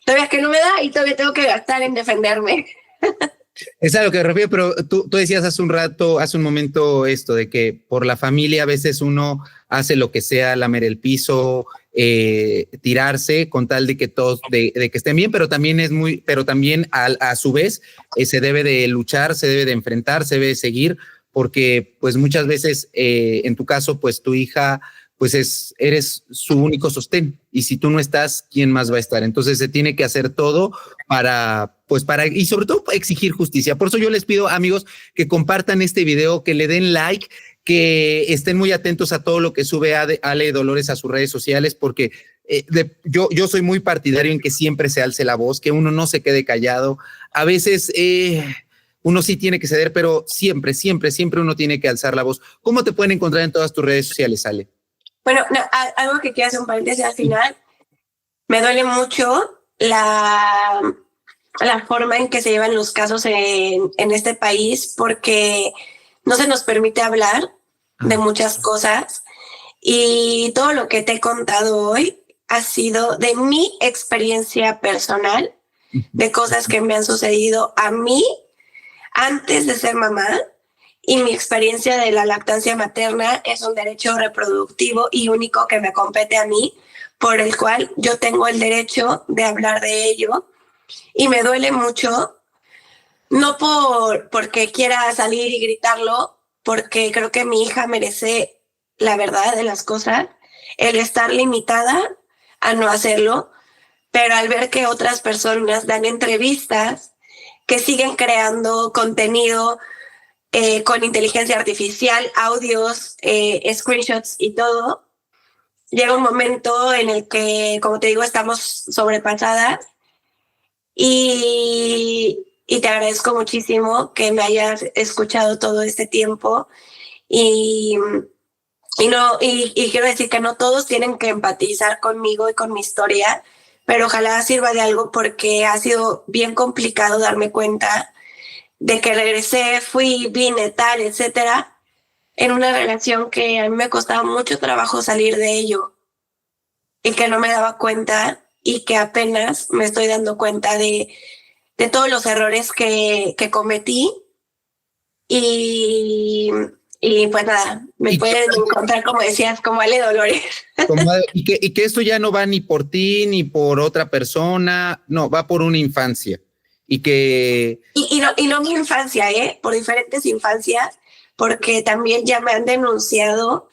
todavía que no me da y todavía tengo que gastar en defenderme. Es a lo que me refiero, pero tú decías hace un momento esto de que por la familia a veces uno hace lo que sea, lamer el piso, tirarse con tal de que todos, de que estén bien, pero también a su vez se debe de luchar, se debe de enfrentar, se debe de seguir, porque pues muchas veces en tu caso, pues tu hija pues eres su único sostén, y si tú no estás, ¿quién más va a estar? Entonces se tiene que hacer todo y sobre todo exigir justicia. Por eso yo les pido, amigos, que compartan este video, que le den like, que estén muy atentos a todo lo que sube Ale Dolores a sus redes sociales, porque yo soy muy partidario en que siempre se alce la voz, que uno no se quede callado. A veces uno sí tiene que ceder, pero siempre uno tiene que alzar la voz. ¿Cómo te pueden encontrar en todas tus redes sociales, Ale? Bueno, no, algo que quiero hacer un paréntesis al final. Me duele mucho la forma en que se llevan los casos en este país, porque no se nos permite hablar de muchas cosas, y todo lo que te he contado hoy ha sido de mi experiencia personal, de cosas que me han sucedido a mí antes de ser mamá. Y mi experiencia de la lactancia materna es un derecho reproductivo y único que me compete a mí, por el cual yo tengo el derecho de hablar de ello. Y me duele mucho, no porque quiera salir y gritarlo, porque creo que mi hija merece la verdad de las cosas, el estar limitada a no hacerlo, pero al ver que otras personas dan entrevistas, que siguen creando contenido con inteligencia artificial, audios, screenshots y todo, llega un momento en el que, como te digo, estamos sobrepasadas, y te agradezco muchísimo que me hayas escuchado todo este tiempo, y quiero decir que no todos tienen que empatizar conmigo y con mi historia, pero ojalá sirva de algo, porque ha sido bien complicado darme cuenta de que regresé, fui, vine, tal, etcétera, en una relación que a mí me costaba mucho trabajo salir de ello, y que no me daba cuenta, y que apenas me estoy dando cuenta de todos los errores que cometí. Y pues nada, me pueden encontrar, como decías, como Ale Dolores. Y que esto ya no va ni por ti ni por otra persona, no, va por una infancia. Y no mi infancia, por diferentes infancias, porque también ya me han denunciado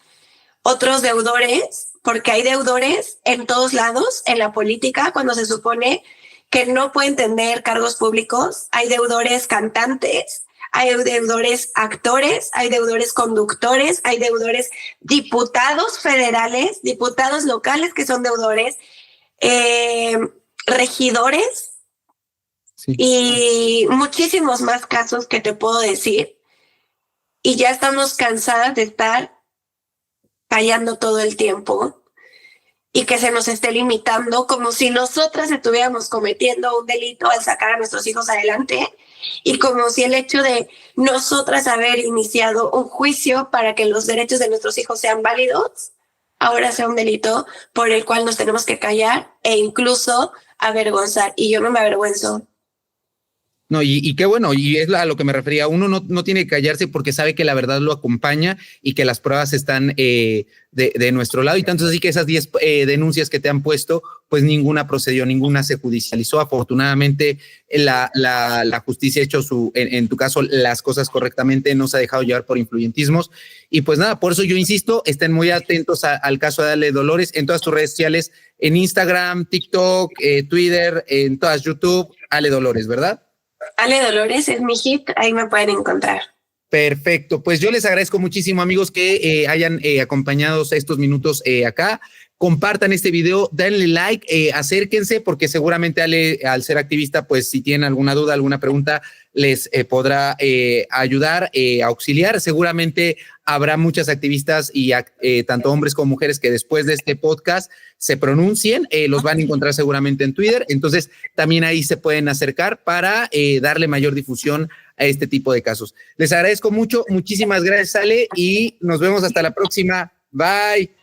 otros deudores, porque hay deudores en todos lados, en la política, cuando se supone que no pueden tener cargos públicos, hay deudores cantantes, hay deudores actores, hay deudores conductores, hay deudores diputados federales, diputados locales que son deudores, regidores. Sí. Y muchísimos más casos que te puedo decir, y ya estamos cansadas de estar callando todo el tiempo y que se nos esté limitando, como si nosotras estuviéramos cometiendo un delito al sacar a nuestros hijos adelante, y como si el hecho de nosotras haber iniciado un juicio para que los derechos de nuestros hijos sean válidos ahora sea un delito por el cual nos tenemos que callar e incluso avergonzar. Y yo no me avergüenzo. No, y qué bueno, y es a lo que me refería. Uno no tiene que callarse porque sabe que la verdad lo acompaña y que las pruebas están de nuestro lado. Y tanto es así que esas 10 denuncias que te han puesto, pues ninguna procedió, ninguna se judicializó. Afortunadamente, la justicia ha hecho en tu caso, las cosas correctamente, no se ha dejado llevar por influyentismos. Y pues nada, por eso yo insisto, estén muy atentos al caso de Ale Dolores en todas tus redes sociales, en Instagram, TikTok, Twitter, en todas, YouTube, Ale Dolores, ¿verdad? Ale Dolores es mi hit, ahí me pueden encontrar. Perfecto, pues yo les agradezco muchísimo, amigos, que hayan acompañado estos minutos acá. Compartan este video, denle like, acérquense, porque seguramente Ale, al ser activista, pues si tienen alguna duda, alguna pregunta, les podrá ayudar, auxiliar. Seguramente habrá muchas activistas y tanto hombres como mujeres que después de este podcast se pronuncien, los van a encontrar seguramente en Twitter. Entonces también ahí se pueden acercar para darle mayor difusión a este tipo de casos. Les agradezco mucho, muchísimas gracias, Ale, y nos vemos hasta la próxima. Bye.